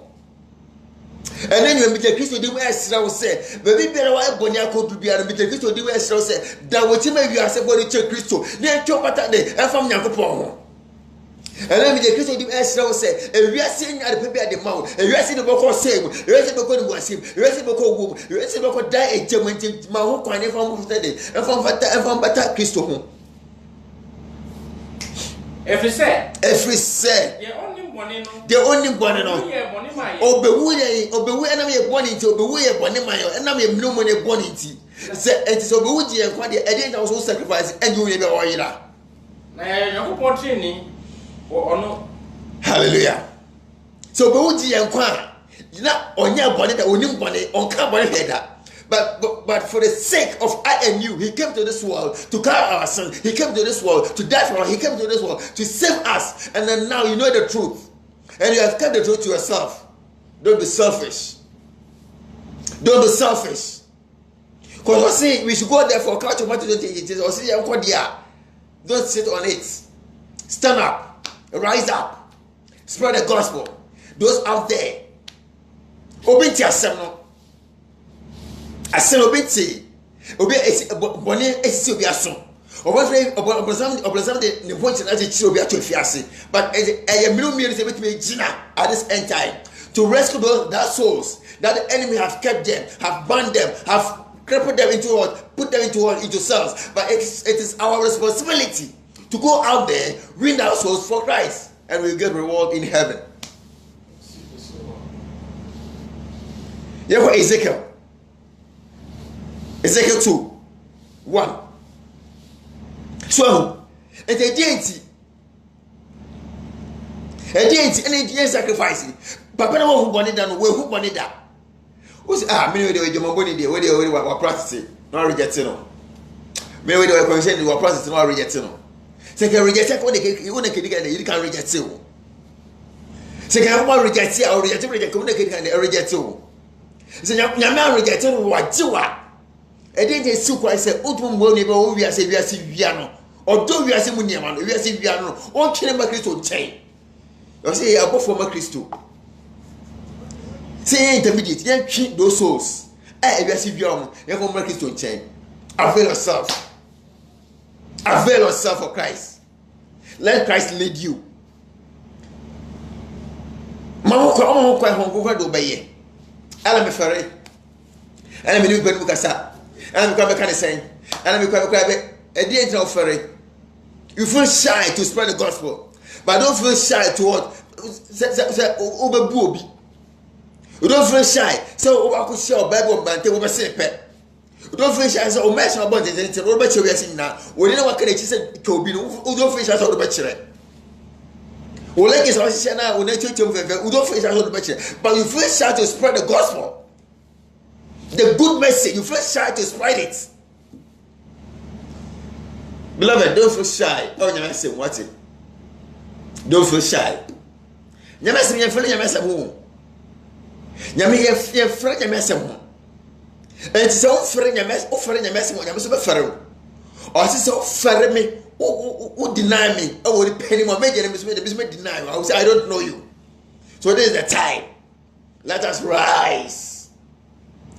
And then you may be the Christo do as I was said, baby, better why Bonyako to be a bit of Christo do as I said, that what you may be as a body to Christo, near Chopata and from Yakopo. And then the Christo do as I said, and we are seeing at the paper at the mouth, and we are seeing the book of same, we are seeing the book of Wasim, we are seeing the book of Womb, we are seeing the book of Die, my whole quanya from Friday, and from Bata Christo.
Every say,
the only one Obewu enemy born into Obewu Bonemayo, and I'm a blue money born into. Say it is Obewu and Quadi, I didn't also sacrifice and you never oil. Hallelujah. So Obewu and Qua, not on your bonnet, on bonnet, on carbon header. But for the sake of I and you, he came to this world to carry our sins. He came to this world to die for us. He came to this world to save us. And then now you know the truth. And you have kept the truth to yourself. Don't be selfish. Don't be selfish. Because we see we should go there for culture. Don't sit on it. Stand up. Rise up. Spread the gospel. Those out there. Open to yourself. I said, Obiti, Bonnie, Esibiason. Or what the point as it should be at your but a million is able to be Gina at this end time to rescue those that souls that the enemy have kept them, have banned them, have crippled them into what, put them into cells. But it is our responsibility to go out there, win our souls for Christ, and we'll get reward in heaven. Therefore, Ezekiel 2:1. So, and the deity, and the sacrificing. papa na wo hu boni da no we hu boni da o say me we dey jomo boni dey we dey we practice no reject no me we dey consent we practice no reject no say can reject ko dey you can reject o say can one reject or reject ko dey can reject o say nyame reject no wa jiwa e dey dey si kwa say otum mo ni be o wi ase wia no odo wi ase mu niam no wi ase wia no o twene ma Kristo nchen you say abofo ma Kristo say intermediate you treat those souls wi ase wia no you go ma Kristo nchen avail yourself for Christ. Let Christ lead you. Mama ko kwa honko do baye ala me fere ala me ni gbanu kasa ala me kwa be kan sen ala me kwa be e dey enter fere. You feel shy to spread the gospel, but don't feel shy to what say obebu obi. You don't feel shy so oba share Bible bante oba se pe. You don't feel shy so o mention about the thing oba che we sin na we dey wa kare chi say to obi no you don't feel shy so oba chere. O like is what she na o na chechom fefe you don't feel shy so oba chere, but you feel shy to spread the gospel. The good message, you feel shy to spread it. Beloved, don't feel shy. Oh, you say what it? Don't feel shy. You must be afraid. You must have home. You must be afraid. You must have home. And so offering your mess, offering your mess. You must be afraid. Or so offering me, who deny me? Oh, the penny more major. The business deny you. I will say I don't know you. So this is the time. Let us rise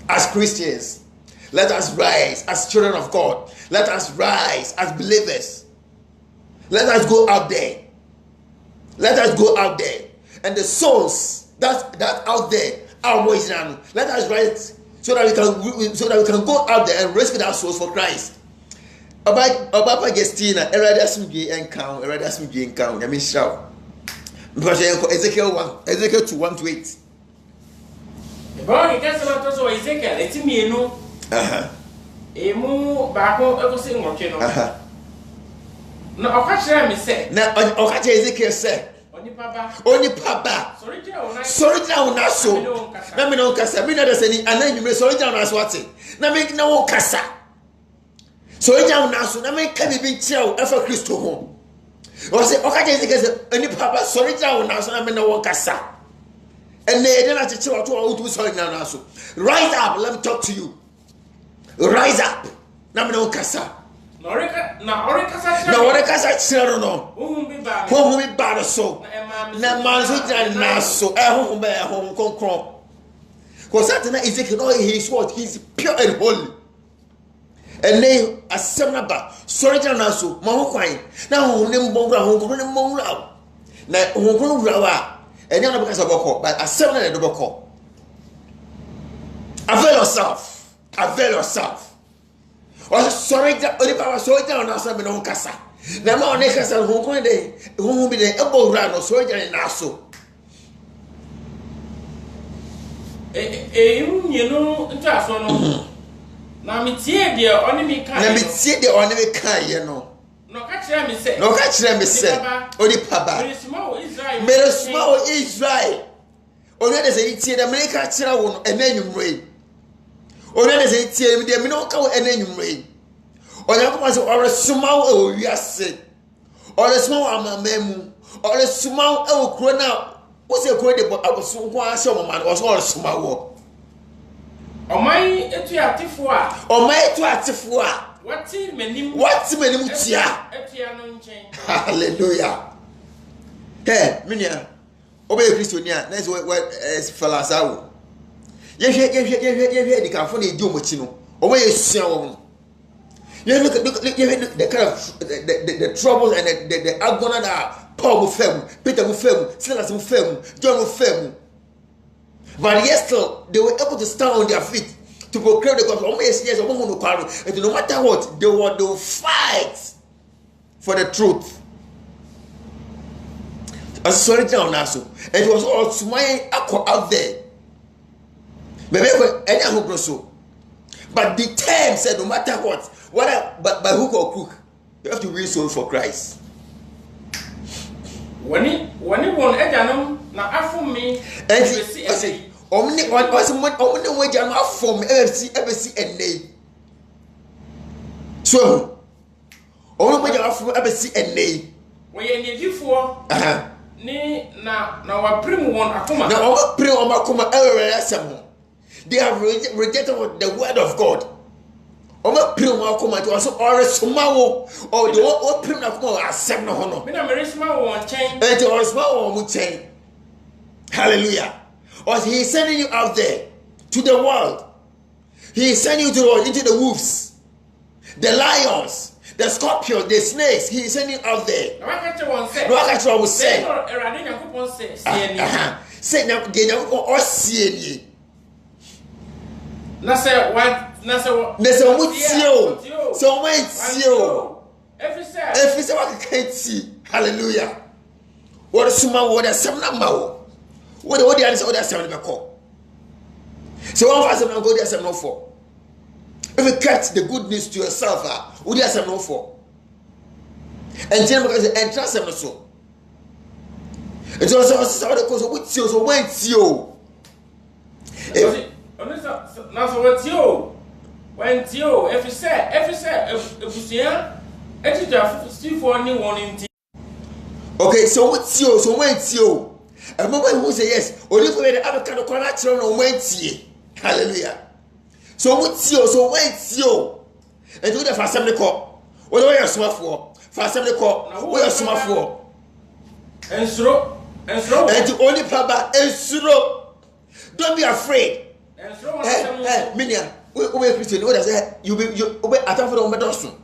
as Christians. Let us rise as children of God. Let us rise as believers. Let us go out there. Let us go out there. And the souls that out there are waiting. Let us rise so that we can go out there and rescue our souls for Christ. About Gestina, Eradasum encounter, I mean shout. Because Ezekiel 2:1-8.
Bon, qu'est-ce que tu as Ezekiel? Est-ce que nous? Et mu baako ekosi ngotwe no. Na okachira me se. Na okachira Ezekiel se. Onipa ba. Sorry down na so. Na me no kasa. Me na da sani ananyumre sorry down na so ate. Na me na wo kasa. Sorry down na so na me ka bibi ntia efa Kristo ho. O se okachira Ezekiel se onipa ba sorry down na so na me na wo kasa. And they didn't have to tell you sorry now. Rise up, let me talk to you. Rise up. Now me no kasa. Na oreka sa no. Who be bad so. Na man so jan na so. Who be home konkron. Cause that na Ezekiel no he's what? He's pure and holy. And they asem na ba. Sorry jan na so. Ma ho kwan. Na ho ne mbongra ho ko ne mbongra. Na ho ko wura wa. And you're not because of a call, but a 7 and a double call. Avail yourself. Avail yourself. Or sorry, only power so down as I'm on Cassa. The more nakers are who will be the elbow round or soldier in Nassau. You know, just one. Now, me tear dear, only me kind. Let me see the only kind, you know. No catch them, say. No catch them, say. Only Papa. Very small Israel. Only say it's the American children and then you rain. Only say it's the Minoka and then you rain. Or a small oh, yes, or a small amamemu, or a small oh, crona. What's a great about our small man was all a small. O mai etu atifua. O mai etu atifua. What's many tia? Hallelujah. Hey, Minia. Obey Christonia. That's what Falasawo. Yes, the California do muchino. Obey sound. You look at the kind of the troubles and the agony that Paul will film, Peter will film, Silas will film, John will film. But yet still, they were able to stand on their feet to proclaim the gospel. And no matter what, they will fight for the truth. I'm sorry down now, so it was all smiling out there. But the term said no matter what, whether by hook or crook, you have to win soul for Christ. When he won Edanum, now after me, and
omni waja no afom ebesi enne so omni waja afom ebesi enne
we ye nidifo ni na wa prim won akoma
na o prim o makoma ewere asem they have rejected the word of God Oma prim wa koma to so oresoma wo o de o prim na koma asem no ho no
me na meresoma wo chen
e oresoma wo mu chen hallelujah or he is sending you out there to the world he is sending you into the wolves the lions the scorpions the snakes he is sending you out there
na wakache won say
no wakache won say
erade yakopon say
say na de yakopon o sie ni
na say what na say
mutio so mutio
every
say what can see hallelujah what suma what asem na mawo what the other asem na call so one person na go the asem no for if you cut the good news to yourself what the asem no for and then because and trust them so and so the cause mutio so mutio
na so whatio every say ebusia etija for ni one in
okay so whatio so whatio a moment who say yes only for the other kind of corner no wentie hallelujah so whatio and do the for assembly call what are you smart for assembly call what are smart for
ensuro
and the only papa ensuro don't be afraid minia we Christian what say you atam for the medoso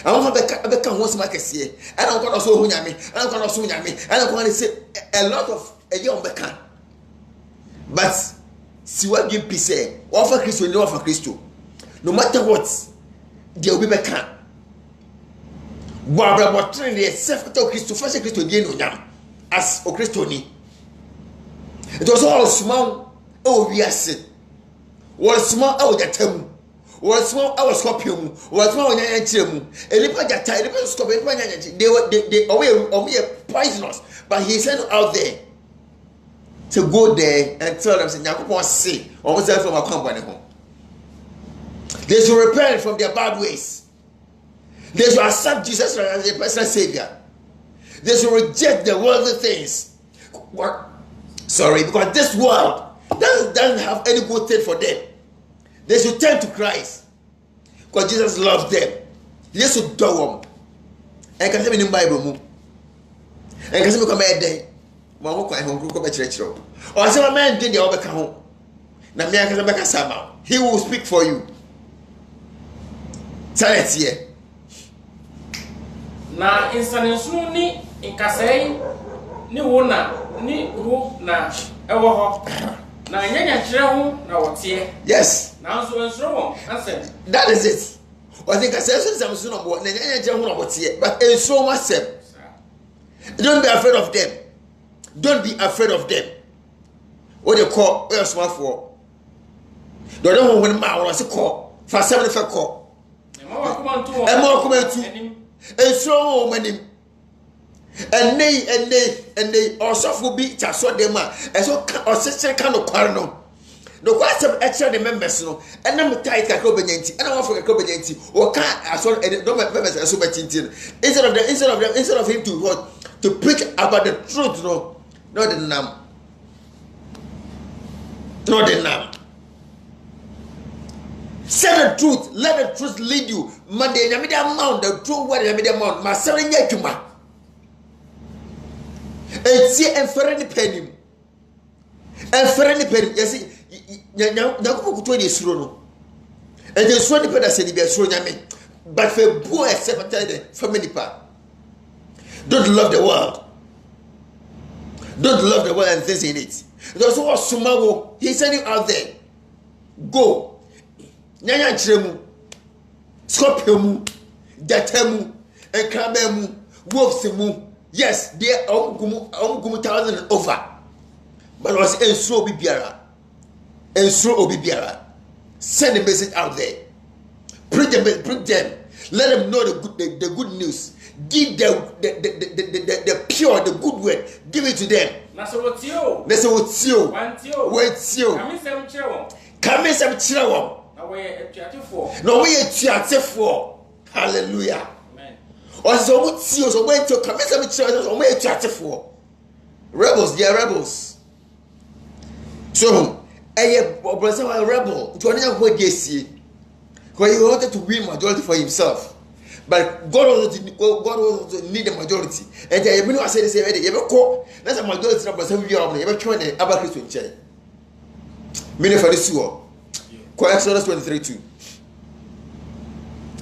I want to be can once make see I don't want to so nyame I don't want to so nyame I don't want to say a lot of a young bekan but see what give peace say offer Christian no offer Christo no matter what there will be bekan what train the self to Christo first Christo dey no nyam as o Christo ni it was all small oh we are sick was small out the term was small I was scorpion was small on your chim elipa jata elipa scorpion they away poisonous but he sent out there to go there and tell them say Yakupon say almost from a company home they should repent from their bad ways they should accept Jesus as a personal savior they should reject the worldly things because this world doesn't have any good thing for them. They should turn to Christ because Jesus loves them. They should do them. And can say in the Bible, and can say come here day. Mama ko ehon ko be chire or say man dey dey obeka ho. Na me aka beka sama. He will speak for you. Silence here.
Na insanensu ni nkasai ni wona ni ru na ewo ho. Na nyanya kire ho na wotie. Yes. Na so ensuro won answer.
That is it. I think I said something no more. Na nyanya kire ho na wotie. But ensuro myself. Don't be afraid of them. Don't be afraid of them. What they call where smart for. Don't know when ma won say call. For 75 call. E mo come to. Ensuro manim. And they also be so them and so or sister kind of quarrel no question extra the members no and I'm tight ka kobenyanti and I want for kobenyanti or can as well and don't members so much instead of him to preach about the truth no not the name say the truth, let the truth lead you. Monday nyame amount the true word nyame amount ma sere nya adwuma enti enfere ni panim yesi nyakupo kuto ni suro no enti suro ni peda se ni be suro nyame but for boy separated family pa don't love the world and things in it there's also sumago he sent you out there go nyanya chiremu scorpion mu jatamu enkrabemu wolves mu yes they ongumu 1,000 over but was ensure obi biara send a message out there bring them Let them know the good news. Give the pure, the good word. Give it to them. They say, what's you? Come in some chill. No way a for. Hallelujah. Amen. Or so what's you? So wait to come in some chill. Or wait to for. Rebels, they are rebels. So, a rebel. To another word, yes, he wanted to win majority for himself. But God also need a majority. And I mean, I said, that's a majority of some of you ever trying to about Christian chair. Many for this war. Exodus 23:2.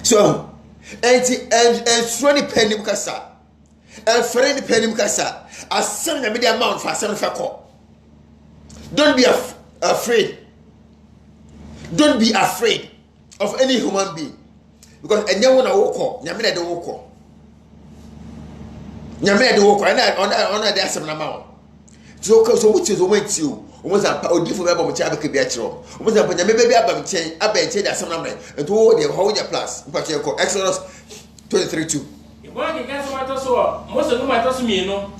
So, and Swanny Penny Mukasa, and Friendly Penny Mukasa, as sending a media amount for some factor. Don't be afraid. Don't be afraid of any human being. Because and you want to walk, Yamina the walk. Yamina the walk, and on the same amount. So, which is went you, almost a different level of Chabaka Beatro. Almost a baby about change, I bet you that some number, and to hold the whole plus, but you call Exodus 23:2.
Most of them are tossing me, no.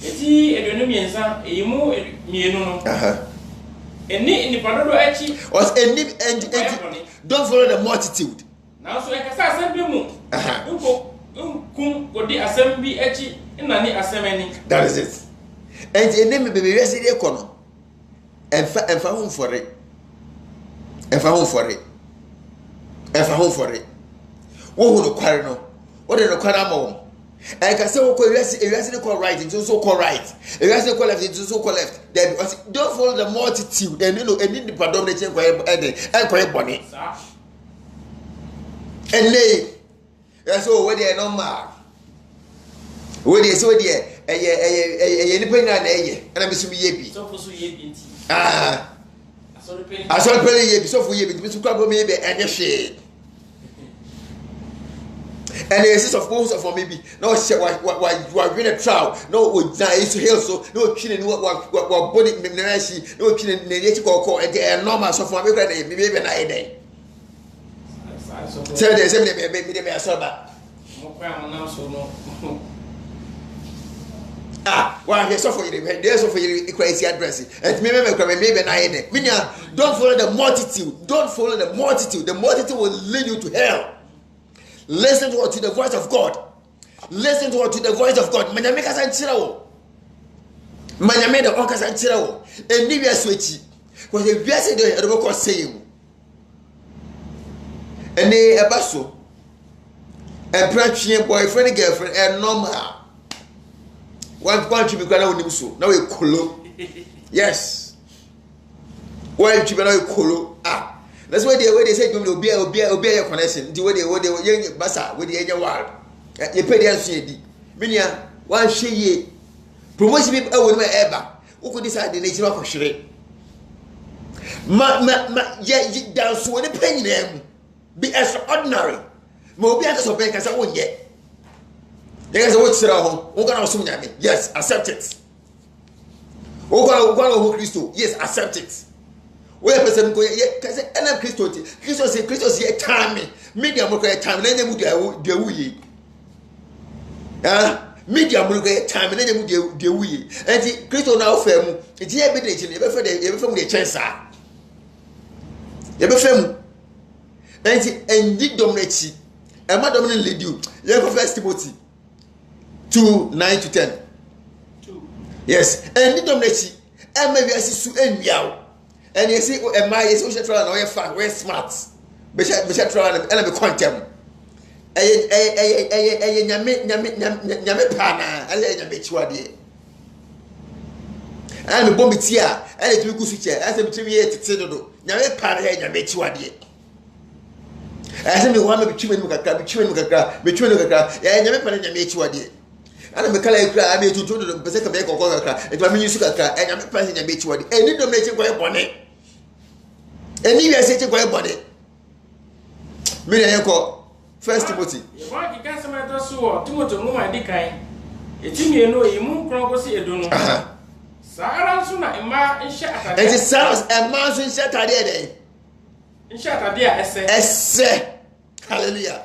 It's a Numian, a mu, and in the Padoro Echi was a nip and don't follow the multitude. Now, so I can say assembly. Go the assembly Echi in any assembly. That is it. And the name may be resident corner and for home for it. And for home for it. And for home for it. What would acquire no? What did acquire more? And I can say, a resident call right into so called right. A resident call left into so called left. Don't follow the multitude and in the predominant and quite bonny. And they, that's all where they are no mark. Where they so dear, a independent, and I'm so ye. Ah, I saw the penny, so for you, Mr. Crabble maybe and your shade. And there is of course for maybe no shit why win a trial, no would die to hail so no killing what body minashi, no killing nature call and they are normal so for maybe an idea. So there's a baby me a sober. Ah, why they suffer you, there's for you crazy address. And maybe an idea. Don't follow the multitude, don't follow the multitude. The multitude will lead you to hell. Listen to the voice of God. Listen to the voice of God. Manyameka sanchirawo. Manyame the onka sanchirawo. And nibi aswechi. Because if you say the edoboko saying. And they abaso. And practicing boyfriend girlfriend and normal. One chibi kana unimuso. Now we kolo. Yes. One chibi now we kolo. Ah. That's why they say you will be a connection. The way they young bassa with the young world. You pay the answer. Minia, one she promotion people over ever. Who could decide the nature of Shire? Yet down so any penny them be extraordinary. Mobi as a bank as I won't yet. There's a what's wrong. Yes, accept it. Oh, Christo, yes, accept it. Where person go yet? Because I'm Christos here time. Media look at time, and then they will. Media look at time, and then they will. And the Christo now firm. It's here evidence in every from the chance. Every firm. And did dominate. And my dominant lead you. You have First Timothy 2:9-10. Yes, and did dominate. And maybe I see to end now. And you see, oh, my is also trying to fast, we're smart. But you're trying to be quantum. I'm a bombitia, and it will go switch as a 3 years to Sedodo. Yame Pana, Yamechuadi. As I'm the one between Mukaka, and Yamechuadi. And I'm a color, I made to do the Pesaka Beko, and I'm using a car, and I'm passing a bitch. And you don't make it quite bonnet. And you are saying quite bonnet. Million First Timothy. You want to get some of those who are too much of my decay. It's in you know, you move progress, you don't know. Sarah sooner, a man in Shatter. And it sounds a man in Shatter day. In Shatter, dear, I say, hallelujah.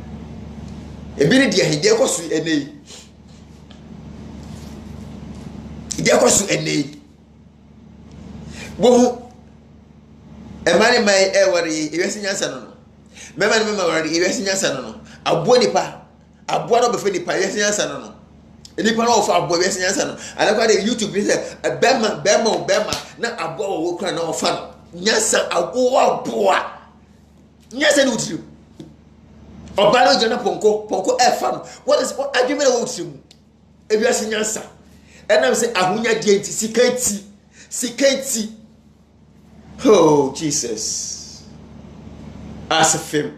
Ebiri dia he dia kosu enei. Dia kosu enei. Bohu emani mai wari ewesi nyansa no. Mema ni mema wari ewesi nyansa no. Abo nipa. Abo no befe nipa ewesi nyansa no. Nipa no ofa abo ewesi nyansa no. Alakwa de YouTube bi say bema na abo wo kra na ofa no. Nyansa abo. Nyansa ni utiri. Obano jana ponko efa no. What adweme na wo utiri mu? Ewesi nyansa. Enam say ahunya die nti sikanti. Oh Jesus. As a film.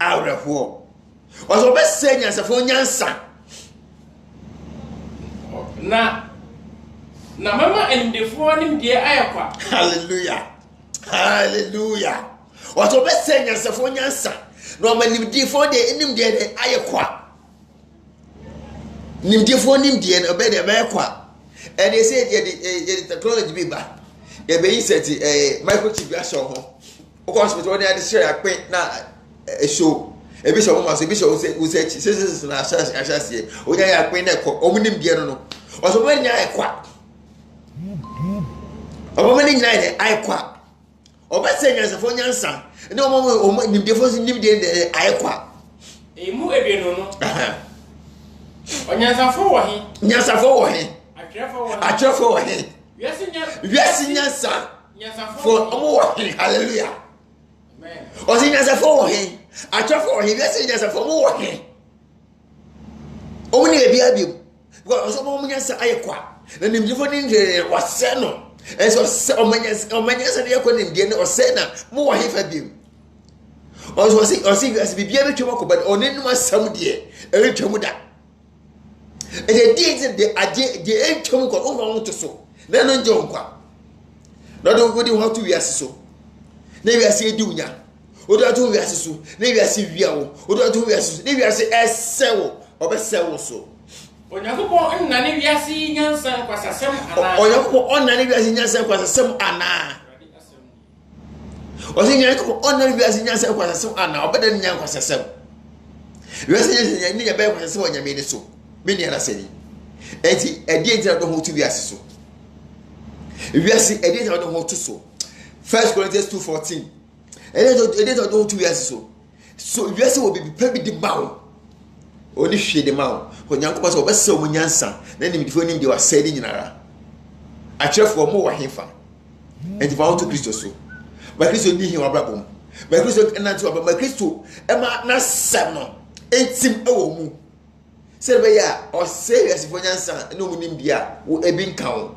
Out of war. Also best say nyansa for nyansa.
Na mama endefo nim die ayakwa.
Hallelujah. Also best say nyansa for nyansa. No man nim die for de nim die ayakwa. Nim die for nim die no be de ayakwa. And they say the technology be ba. They be set microchip ya show ho. O ko hospital when they share akpen na show. E bi show mama so bi show say na asase. O nya ya akpen na ko omunim die no. O so when nya ekwa. O mo ni nya ne aikwa. O ba say nya se fo nyansa. Ne o mo nim die fo nim die aikwa.
E mu ebienu no. O nyansa fo wo he.
Nyansa fo wo he. Atrefo wo he. Yes, nyansa. For omo wo he. Hallelujah.
Amen.
O si nyansa fo wo he. Atrefo wo he. Yes, nyansa fo mo wo he. O ni ebi abiem. Because omo nyansa ayekwa. Na nim difo ni ndere wase no. Eso o manyansa de yakọ nim die ne o se na mo wo he fa biem. O si bibia betwa ko but onenum asam de e retwa da. And the days the eight come got over to so. Then on John Qua. Not only how to be as so. Maybe I say Dunya. Or do we as so. Maybe I see Viao. Or do we as maybe I say as sell or best sell so.
When you go on Naniviasi Yansan was a sem,
or you go on Naniviasi Yansan was a sem Anna. Or think you go on Naniviasi Yansan was a sem Anna, or better than Yan was a sem. You are saying you need a bear was a sem when you made it so. Many are saying, Eddie, a dear don't hold to be as so. If you are saying, a dear don't hold to so. 1 Corinthians 2:14. A dear don't hold to be as so. So if you are saying, will be prepared the mouth. Only shade the mouth. When young was over so many answer, then the phone you are saying in ara. I try for more himfa. And if I want to Christo so. But Christo need him a brabum. But Christo cannot do about Christo. Emma na seven. 18 mu. Say be ya or serious for nyansa no munim bia wo ebin kan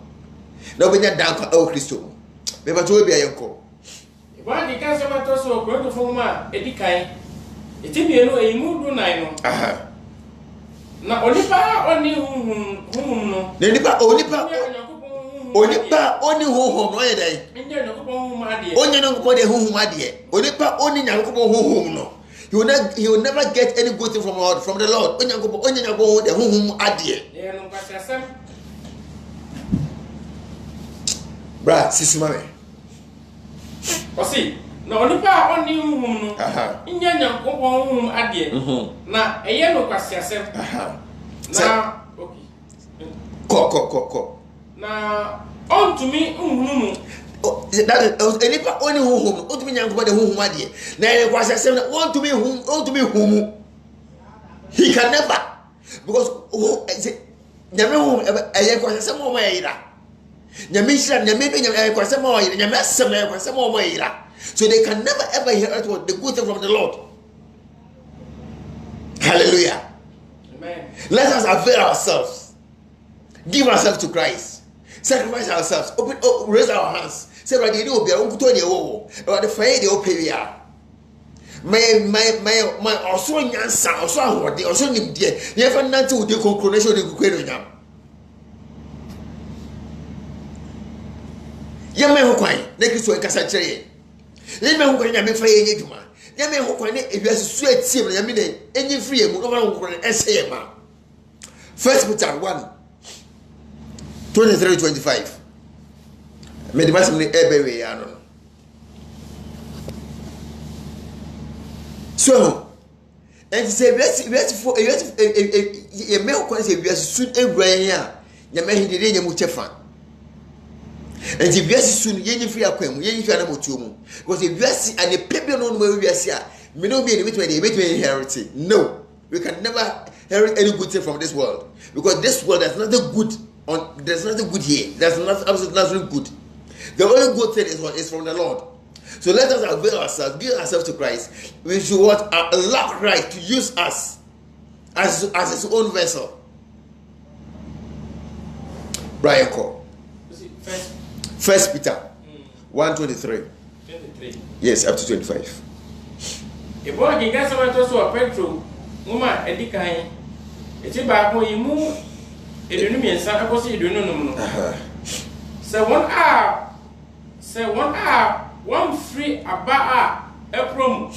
na obenya danka o Kristo be ba to bia yenko
e ba di kan sama to so ko to foma edikan etimi eno eyimu du nai no aha na onipa oni hunhum no na onipa oni hunhum no yedai nje nyankopon hunhum ade onye nyankopon de hunhum ade onipa oni nyankopon hunhum no. He will never get any good thing from the Lord. Bra, sisi mame. Osi, na onipa oni huhum no. Inya nyankopon huhum ade. Na eye no kwasiasem. Na
okay. Ko.
Na on to me huhum.
That is enipa oni huhum o tumi nyankopon de huhum ade na e kwase sem na want to be humu he can never because nyame hum e kwase sem o ma yira nyame shira nyame be nyame kwase sem o yira nyame asem e kwase sem o ma yira so they can never ever hear the good thing from the Lord. Hallelujah.
Amen.
Let us avail ourselves, give ourselves to Christ, sacrifice ourselves, raise our hands. Say right there will be a to the wo or the fire the opia my also nyansa also ahode also nim de ye fa nante wo de conclusion de kwenu nyam ye me ho kwan na Kristo nkasa kire ye me ho kwan nyame fa ye nyeduma ye me ho kwan ne ebiase su atie na nyame ne enyi free mu no ma ho kwan ese ye ma 1 Peter 1:23-25. Me the master everywhere ya no. So And to say, yes, for a male concept, we are soon a brain. Yaman did a muchefa. And if yes, soon, Yenny free a queen, Yenny animal tomb. Because if yes, and a paper on where we are here, may not be in between inheritance. No, we can never inherit any good thing from this world. Because this world has nothing good on, there's nothing good here. There's absolutely nothing good. The only good thing is from the Lord. So let us avail ourselves, give ourselves to Christ. We should allow Christ to use us as his own vessel. Brian Cole. First Peter 1:23. Yes, up to 25.
A boy can get someone to a petrol, Muma, a decay. It's about who you move. It didn't mean some of you do no. So 1 hour, say 1 hour, 1 free about a promo.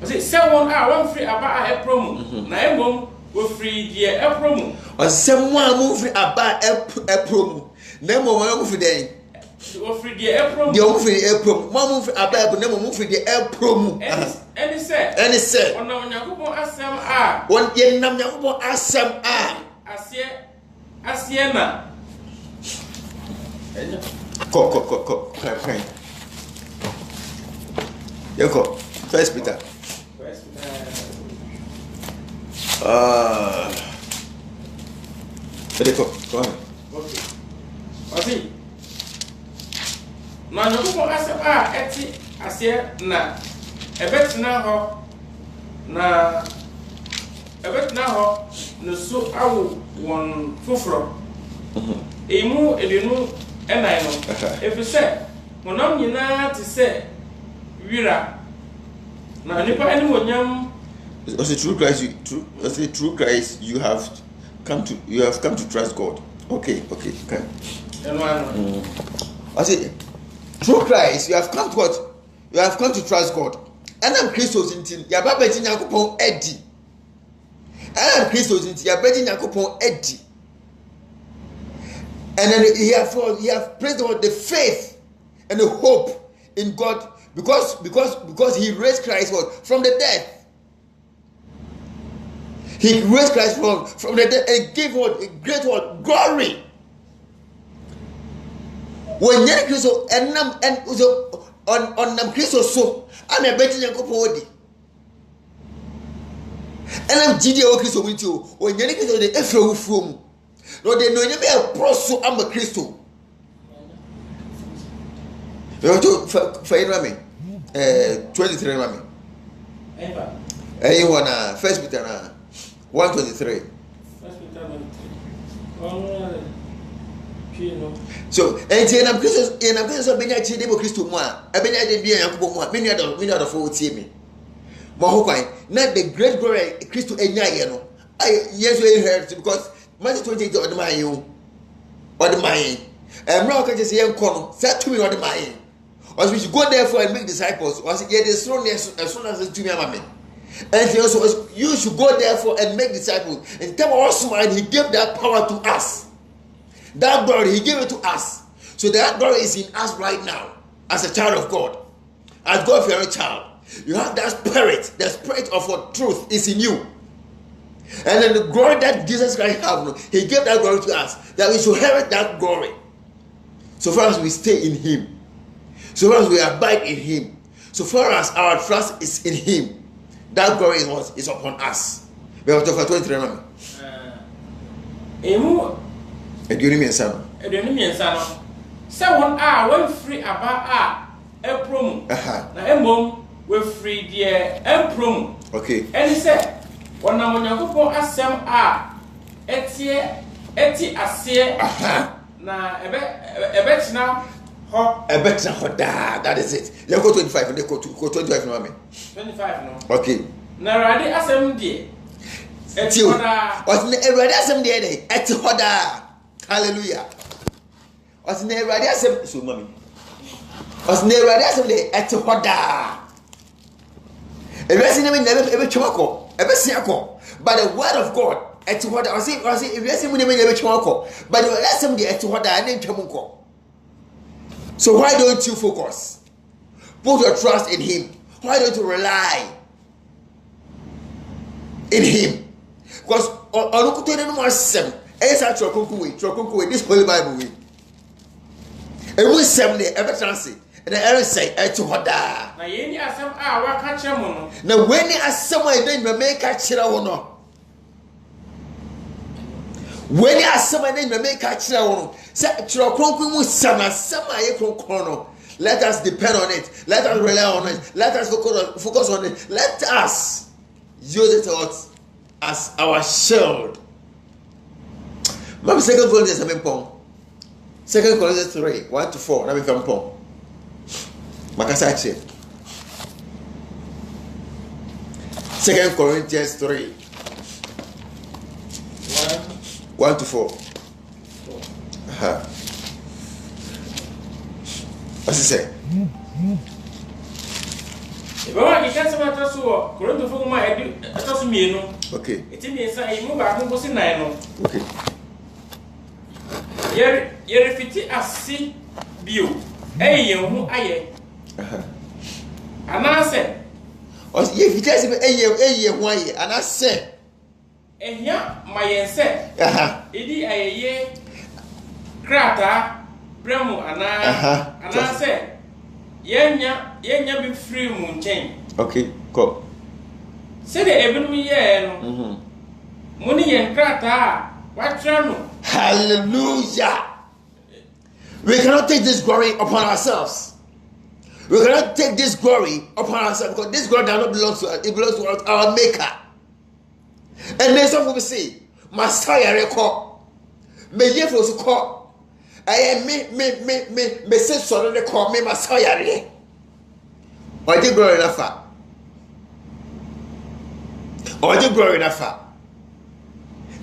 I say 1 hour, 1 free about a promo. Naimum will free the a promo.
Or someone moving about a promo. Nemo one for day.
Free the a promo.
The only a promo. One move about never move for the a promo.
And he said, on Asam ah.
1 year number Asam ah.
Asiena.
Go. You go. First Peter. Go on.
Okay. Oti. Na nyoko asem a eti ase na ebetina ho no so awo won foforo. Emu edenu enai no. Efise monam nyina ti se wira. Na nipa eni wonyam
as a true Christ you have come to trust God. Okay. I say through Christ you have come to what? You have come to trust God. And I'm Christos in ya baba ti Nyankopon edi. And I'm Christos in ya baba ti Nyankopon edi. And then he have praised the faith and the hope in God because he raised Christ from the dead. He raised Christ from the dead and gave a great glory. When you Christo and on them Christo so I'm a better Yankopodi. And I'm GDO Christo with you. When you Christo the Ephraim from no, they know you be a proso. I'm a Christo. You want to for 23 Rami. You want First Peter 1:23. So, and I'm Christos, and I'm Christos, Benya Chidebo Christo Moa, Abenya de Bia Yakubo, many other 40 me. Mahokai, not the great glory Christo Enyano. Yes, we heard because Matthew 28 or the Mayo or the Mayan. And Rock just young corner, said to me or the Mayan. Or we should go therefore and make disciples, or get this thrown as soon as the 2 Yamaman. And he also was, you should go therefore and make disciples. And tell also, and he gave that power to us. That glory, he gave it to us. So that glory is in us right now, as a child of God. As God for a child. You have that spirit, the spirit of truth is in you. And then the glory that Jesus Christ has, he gave that glory to us, that we should inherit that glory. So far as we stay in him, so far as we abide in him, so far as our trust is in him, that glory is upon us. We have to for 23 remember. Edunim
yensano. Se won when free about a promo. Na embom we free the promo.
Okay.
And he said, when na Nyankopon asem eti ase na ebetina ho
that is it. Let's go 25 and they go 25 no me.
25 no.
Okay.
Na rade asem die eti hoda.
What na rade asem die dey eti hoda. Hallelujah. What na rade asem so mommy. What na rade asem dey eti hoda. Everything never chwako. But the word of God eti hoda. I say everything never chwako. But the asem dey eti hoda and twamko. So why don't you focus? Put your trust in him. Why don't you rely in him. Because on could tell no sem. It's at your way, this Holy Bible way. And we 70 ever chance. And the Aaron say, to Hoda.
Now, you are some hour catch a mono.
Now, when you are somewhere, then you may catch it or not. When you are somewhere, then you may catch it or not. Set your conquering summer, corner. Let us depend on it. Let us rely on it. Let us focus on it. Let us use it as our shield. Maybe 2 Corinthians 2 Corinthians 3, 1-4. Let me come home. Makasachi. 2 Corinthians 3, 1-4. What's he say?
If I want to cancel my trust, Corinto for my trust me.
Okay.
It means I move back and go see nine.
Okay.
You're a fitty as see view. Hey, you know, I and I said,
if you just a year, why? And I said,
and yeah, my said, Idi a year crata. Bremo and I said, Yenya be free moon chain.
Okay, go.
Say the even me, money and crata. What channel?
Hallelujah. We cannot take this glory upon ourselves. We cannot take this glory upon ourselves because this glory does not belong to us. It belongs to our Maker. And then some people say, Messiah record. May you also call. I am me say sorry they call me Messiah re. Or the glory enough. Or the glory enough.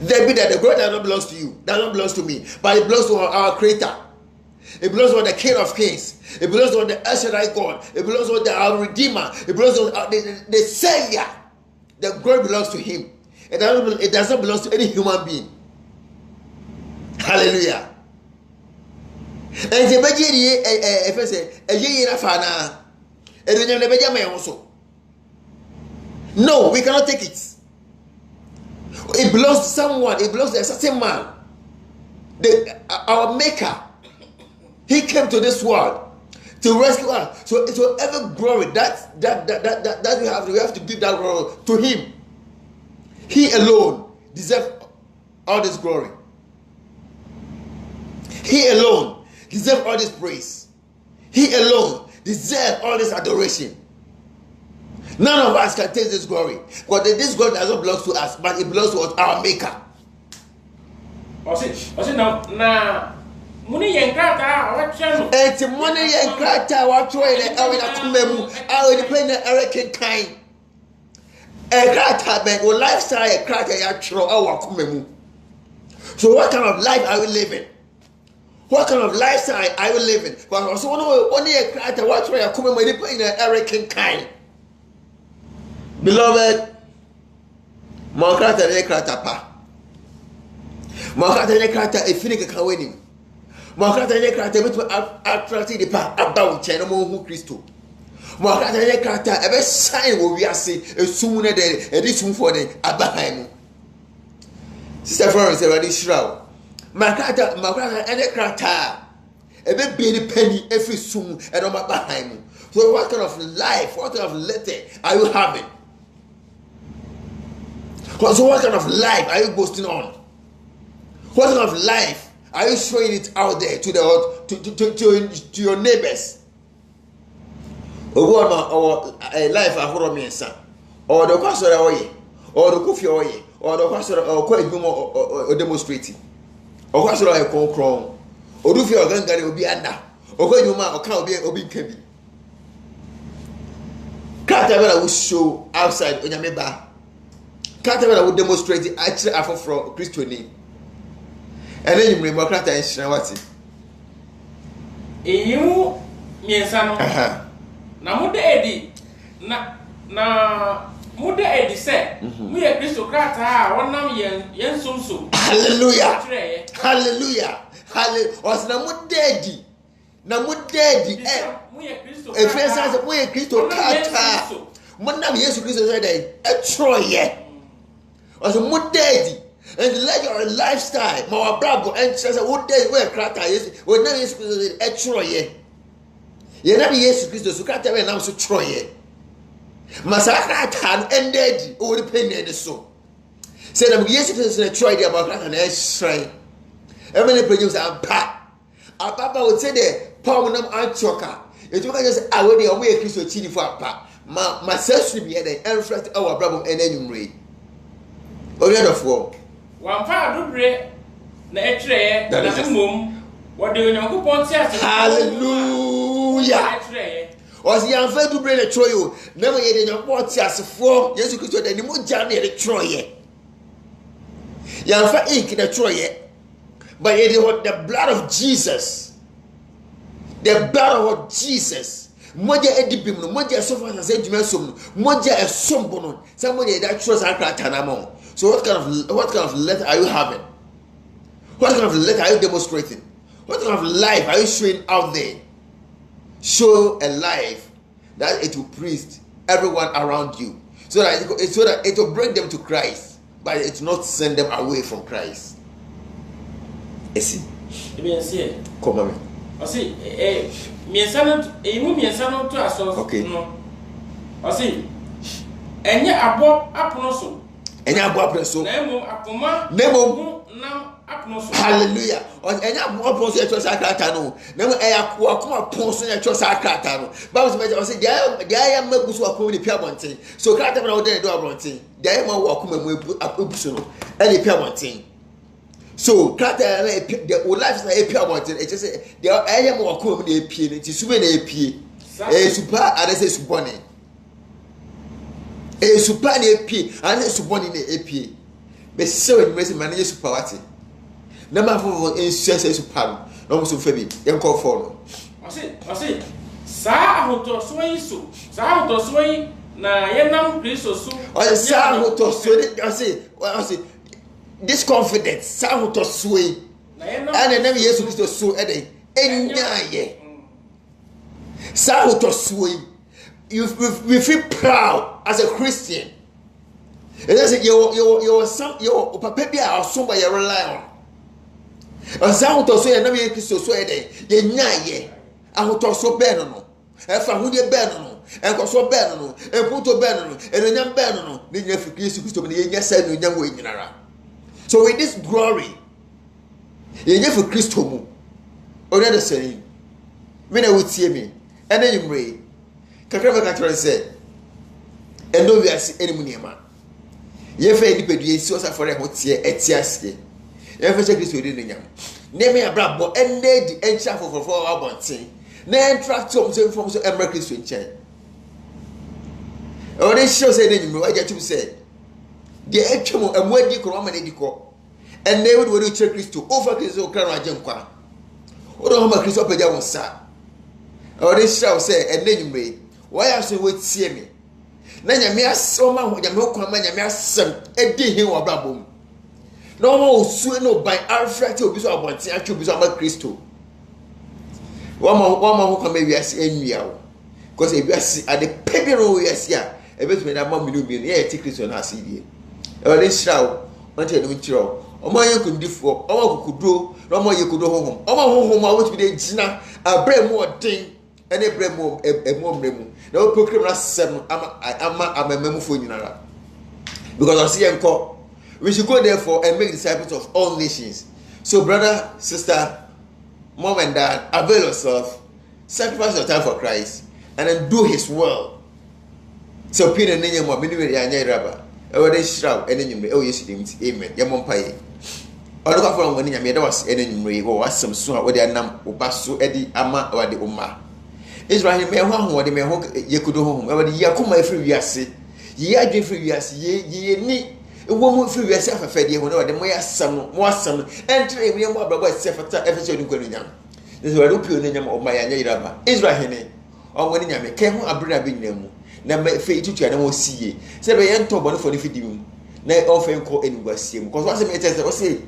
There be that the glory that belongs to you, that don't belongs to me, but it belongs to our Creator. It belongs to the King of Kings. It belongs to the El Shaddai God. It belongs to our Redeemer. It belongs to the Savior. The glory belongs to Him. It does not belong to any human being. Hallelujah. And the Baji, if I say, a year fana, and then the Baja may also. No, we cannot take it. It belongs to someone, it belongs to a certain man. Our Maker. He came to this world to rescue us. So it's whatever glory that we have to give that glory to Him. He alone deserves all this glory. He alone deserves all this praise. He alone deserves all this adoration. None of us can take this glory. But this glory does not belong to us, but it belongs to our Maker.
Now, money and crata, what channel?
It's money and crata, what way the Arena Kumemu, I will depend on American kind. A crata bank or lifestyle, a crata, our Kumemu. So, what kind of life are we living? What kind of lifestyle are we living? But also, only a crata, what way a Kumemu, depending on American kind. Beloved, Makrata ne krata pa. Makrata ne krata e fini ka weni. Makrata ne krata betu attracti de pa about cheno mo hu Kristo. Makrata ne krata e be shine wo wiase esum ne de e di sum for de abahan mu. Sister Florence e radi shraw. Makrata ne krata e be be ni penny every sum e no abahan mu. So what kind of life, what kind of letter are you having? So what kind of life are you boasting on? What kind of life are you showing it out there to your neighbors? Or life ahoro miensa, or the pastor oye, or the coffee oye, or the pastor or quite or demonstrating, or pastor or concron, or do your gangari will be under, or when you ma or can't be kebi. Can't ever will show outside on your member. Can't ever would demonstrate the actual offer from Christo name. And then you remember Crata and Shinawati.
You, Miensano, Namuda Eddie, na Muda Eddie said, we are Christocrata, one now yen sum.
Hallelujah! Hallelujah! Hallelujah! Was Namudedi. Namudedi, a friend says, we are Christocrata. One now, yes, Christo said, a Troy. was a more daddy. And let your lifestyle, my bravo, and says, what day where cracker is, when there is a Troye. You never yes, Christus, who can't tell me now so Troye. Massacre had ended over the penny and the soul. Said, I'm yes, it is a Troy about that and a shrine. Every produce a pat. A papa would say, there, Palmanum and Choker. It took us away the away Christo chili for a pat. My sister be and reflect our bravo and enumerate. Oh, the other four.
One fire do break the tray, that is mum. What do you know? Hallelujah. Was the unfair to bring a troy? Never yet in your watch as a four. Yes, you could do any more journey at a troy. Yanfa ink in a troy, but it was the blood of Jesus. The blood of Jesus. Moja edibim, moja sofa as a dimensum, moja a sombono. Somebody that trusts our cratanamo. So what kind of letter are you having? What kind of letter are you demonstrating? What kind of life are you showing out there? Show a life that it will please everyone around you, so that it will bring them to Christ, but it will not send them away from Christ. You see? Come on. I see. Okay. I see. And yet, above Aponoso.
And you have so. Nemo. Hallelujah. And you have more points at your sacratano. Never a walk points at your sacratano. But I say, there I am members who are coming to Piamonte. So Cratan out there do Abronte. There I am walking with a Upsuno and a Piamonte. So Cratan, the life is a Piamonte. It just say, there I am walking with a P. It is when a P. A super, and I say Subone. A super AP, and a super in the AP. But so in Messi manager superati. Number 4 in Sessa Supano, no so Fabi, young call for.
I say, Sahoto Sway, na Yanam Christo so.
Or Sahoto Sway, I say, this confidence, Sahoto Sway, and I never yes to so at a Enyaye. Sahoto Sway. We feel proud as a Christian. And that's it. Your papa be our somebody you rely on. And some to say na me Christo so ede. Ye nyaye. Ahoto so be no. E fa hu de be no. En ko so be no. En puto be no. En nyam be no. Ni nya fi Christo be ye nya sa no nyam wo nyinara. So with this glory, ye nya fi Christo mu. Already saying, me na wutie me. And then you pray. Kakraba katro say endo wi ase enimu niema ye fa edi pedu esi osa for ho tie etiasie ye fa Kristo edi nyam ne me abrabo enne di encha fofofo abonten na entractom so from so emra Kristo nchen o de show say de nyum waja tum say de etwemo amwadi ko ma na di ko enne we do che Kristo over Kristo kra no agenkwa o do ho ma Kristo paja won sa o de show say enne nyum why are you with see me? Nanya me asoma nyame kwa ma nyame asem edi hin wo brabom. No mo osu no by Alfred obi so abonti atwa obi so ama Kristo. Wama ho kwa ma wiase enwia wo. Because e wiase ade pebiro wiase a ebetumi na ma minu bi no ye ti Kristo na asidi. E wale shrawo onte no ntiro. Omo yekundifo, omo kokudro, no mo yekudo honhom. Omo honhom a wotumi de gina abrem odin ene bremo emomremu. Na o proclaim na sem ama amememu fo nyinara. Because I see enko we should go therefore and make disciples of all nations. So brother, sister, mom and dad, avail yourself, sacrifice your time for Christ, and then do his will. So pin and name more minimum ya raba. E we dey shroud and nyum e o yesu dem amen. Ya mom paye. O look for ngoni nyame da was enumre go wasem so a we dey anam obaso edi ama wa de umma. Israel me ho de me ho yekudo ho e we dey yakoma efri wiase. Ye adwe efri wiase ye ni ewo mu efri wiase afafade ho na we dey mo yasam mo asam entre me mo abrabo sefata efese odi kwanu nyam. This we do pio nyam o ma ya nyiraba. Israel ne o ngoni nyame ke ho abra be nyinamu. Na me fe itutua na mo siye. Se be ye nto bo no fo ni fidi mu. Na o fe nko enugwasie mu. Because what say me tell say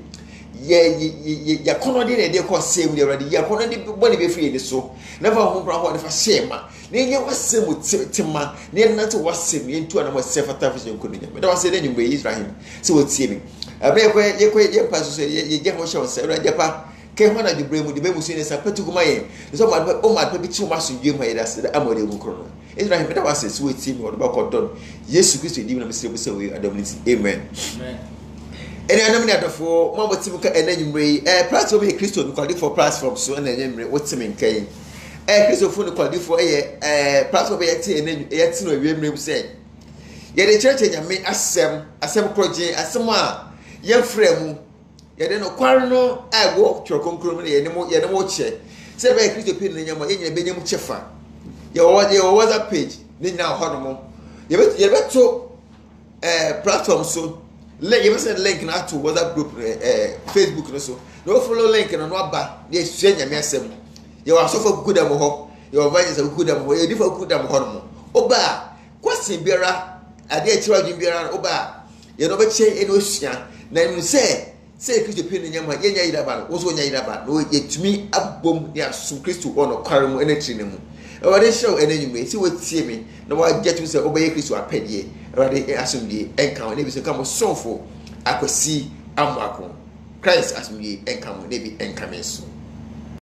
ya kono de de ko same de already ya kono de boni be free de so never ho bra ho de fa shema na ye wasem tema na na to wasem ye ntu na mo sefa tafision ko nya me da wase de nyumbe Israel se wo tie mi abe ye paso so ye je ho show se already pa ke ho na de bremu de be musu ne sa petukuma ye so ma pa bi chi ma so dwe ma ye da se amore mu kro Israel me da wase se wo tie mi wo ba ko don Yesu Kristo di mi na me se bo se we adamnity amen ene anam ne adofo mo botim ka enanyumre platform e Kristo no quality for platform so enanyumre wotim nkai Kristo fo no quality for platform e ti no awiemre bu say ye de church nyame asem proje asem a ye fremu ye de no kwar no ago twokonkrom ne ye ne mo che se be Kristo pin ne nyama ye nya be nyam chefa ye WhatsApp page ne nya ho no mo ye be to platform so you must send link na to WhatsApp group Facebook no so no follow link no aba dey swenya me asem you are so for good am ho you are vanyes good am ho you different good am ho no oba question biara ade a chira dwin biara oba you no be che eno sua na you say Kristo pin nyama yenya yidaba no wo so nya yidaba no yetumi abom ya su Kristo ono kware mu enatri ne mu Ewade show enanyume si wotie me na wa get to say obeye Kristo apedie ewade asumdie enka ne bi so kamo sonfo akwasi amwako Christ asumdie enka mo ne bi enka me so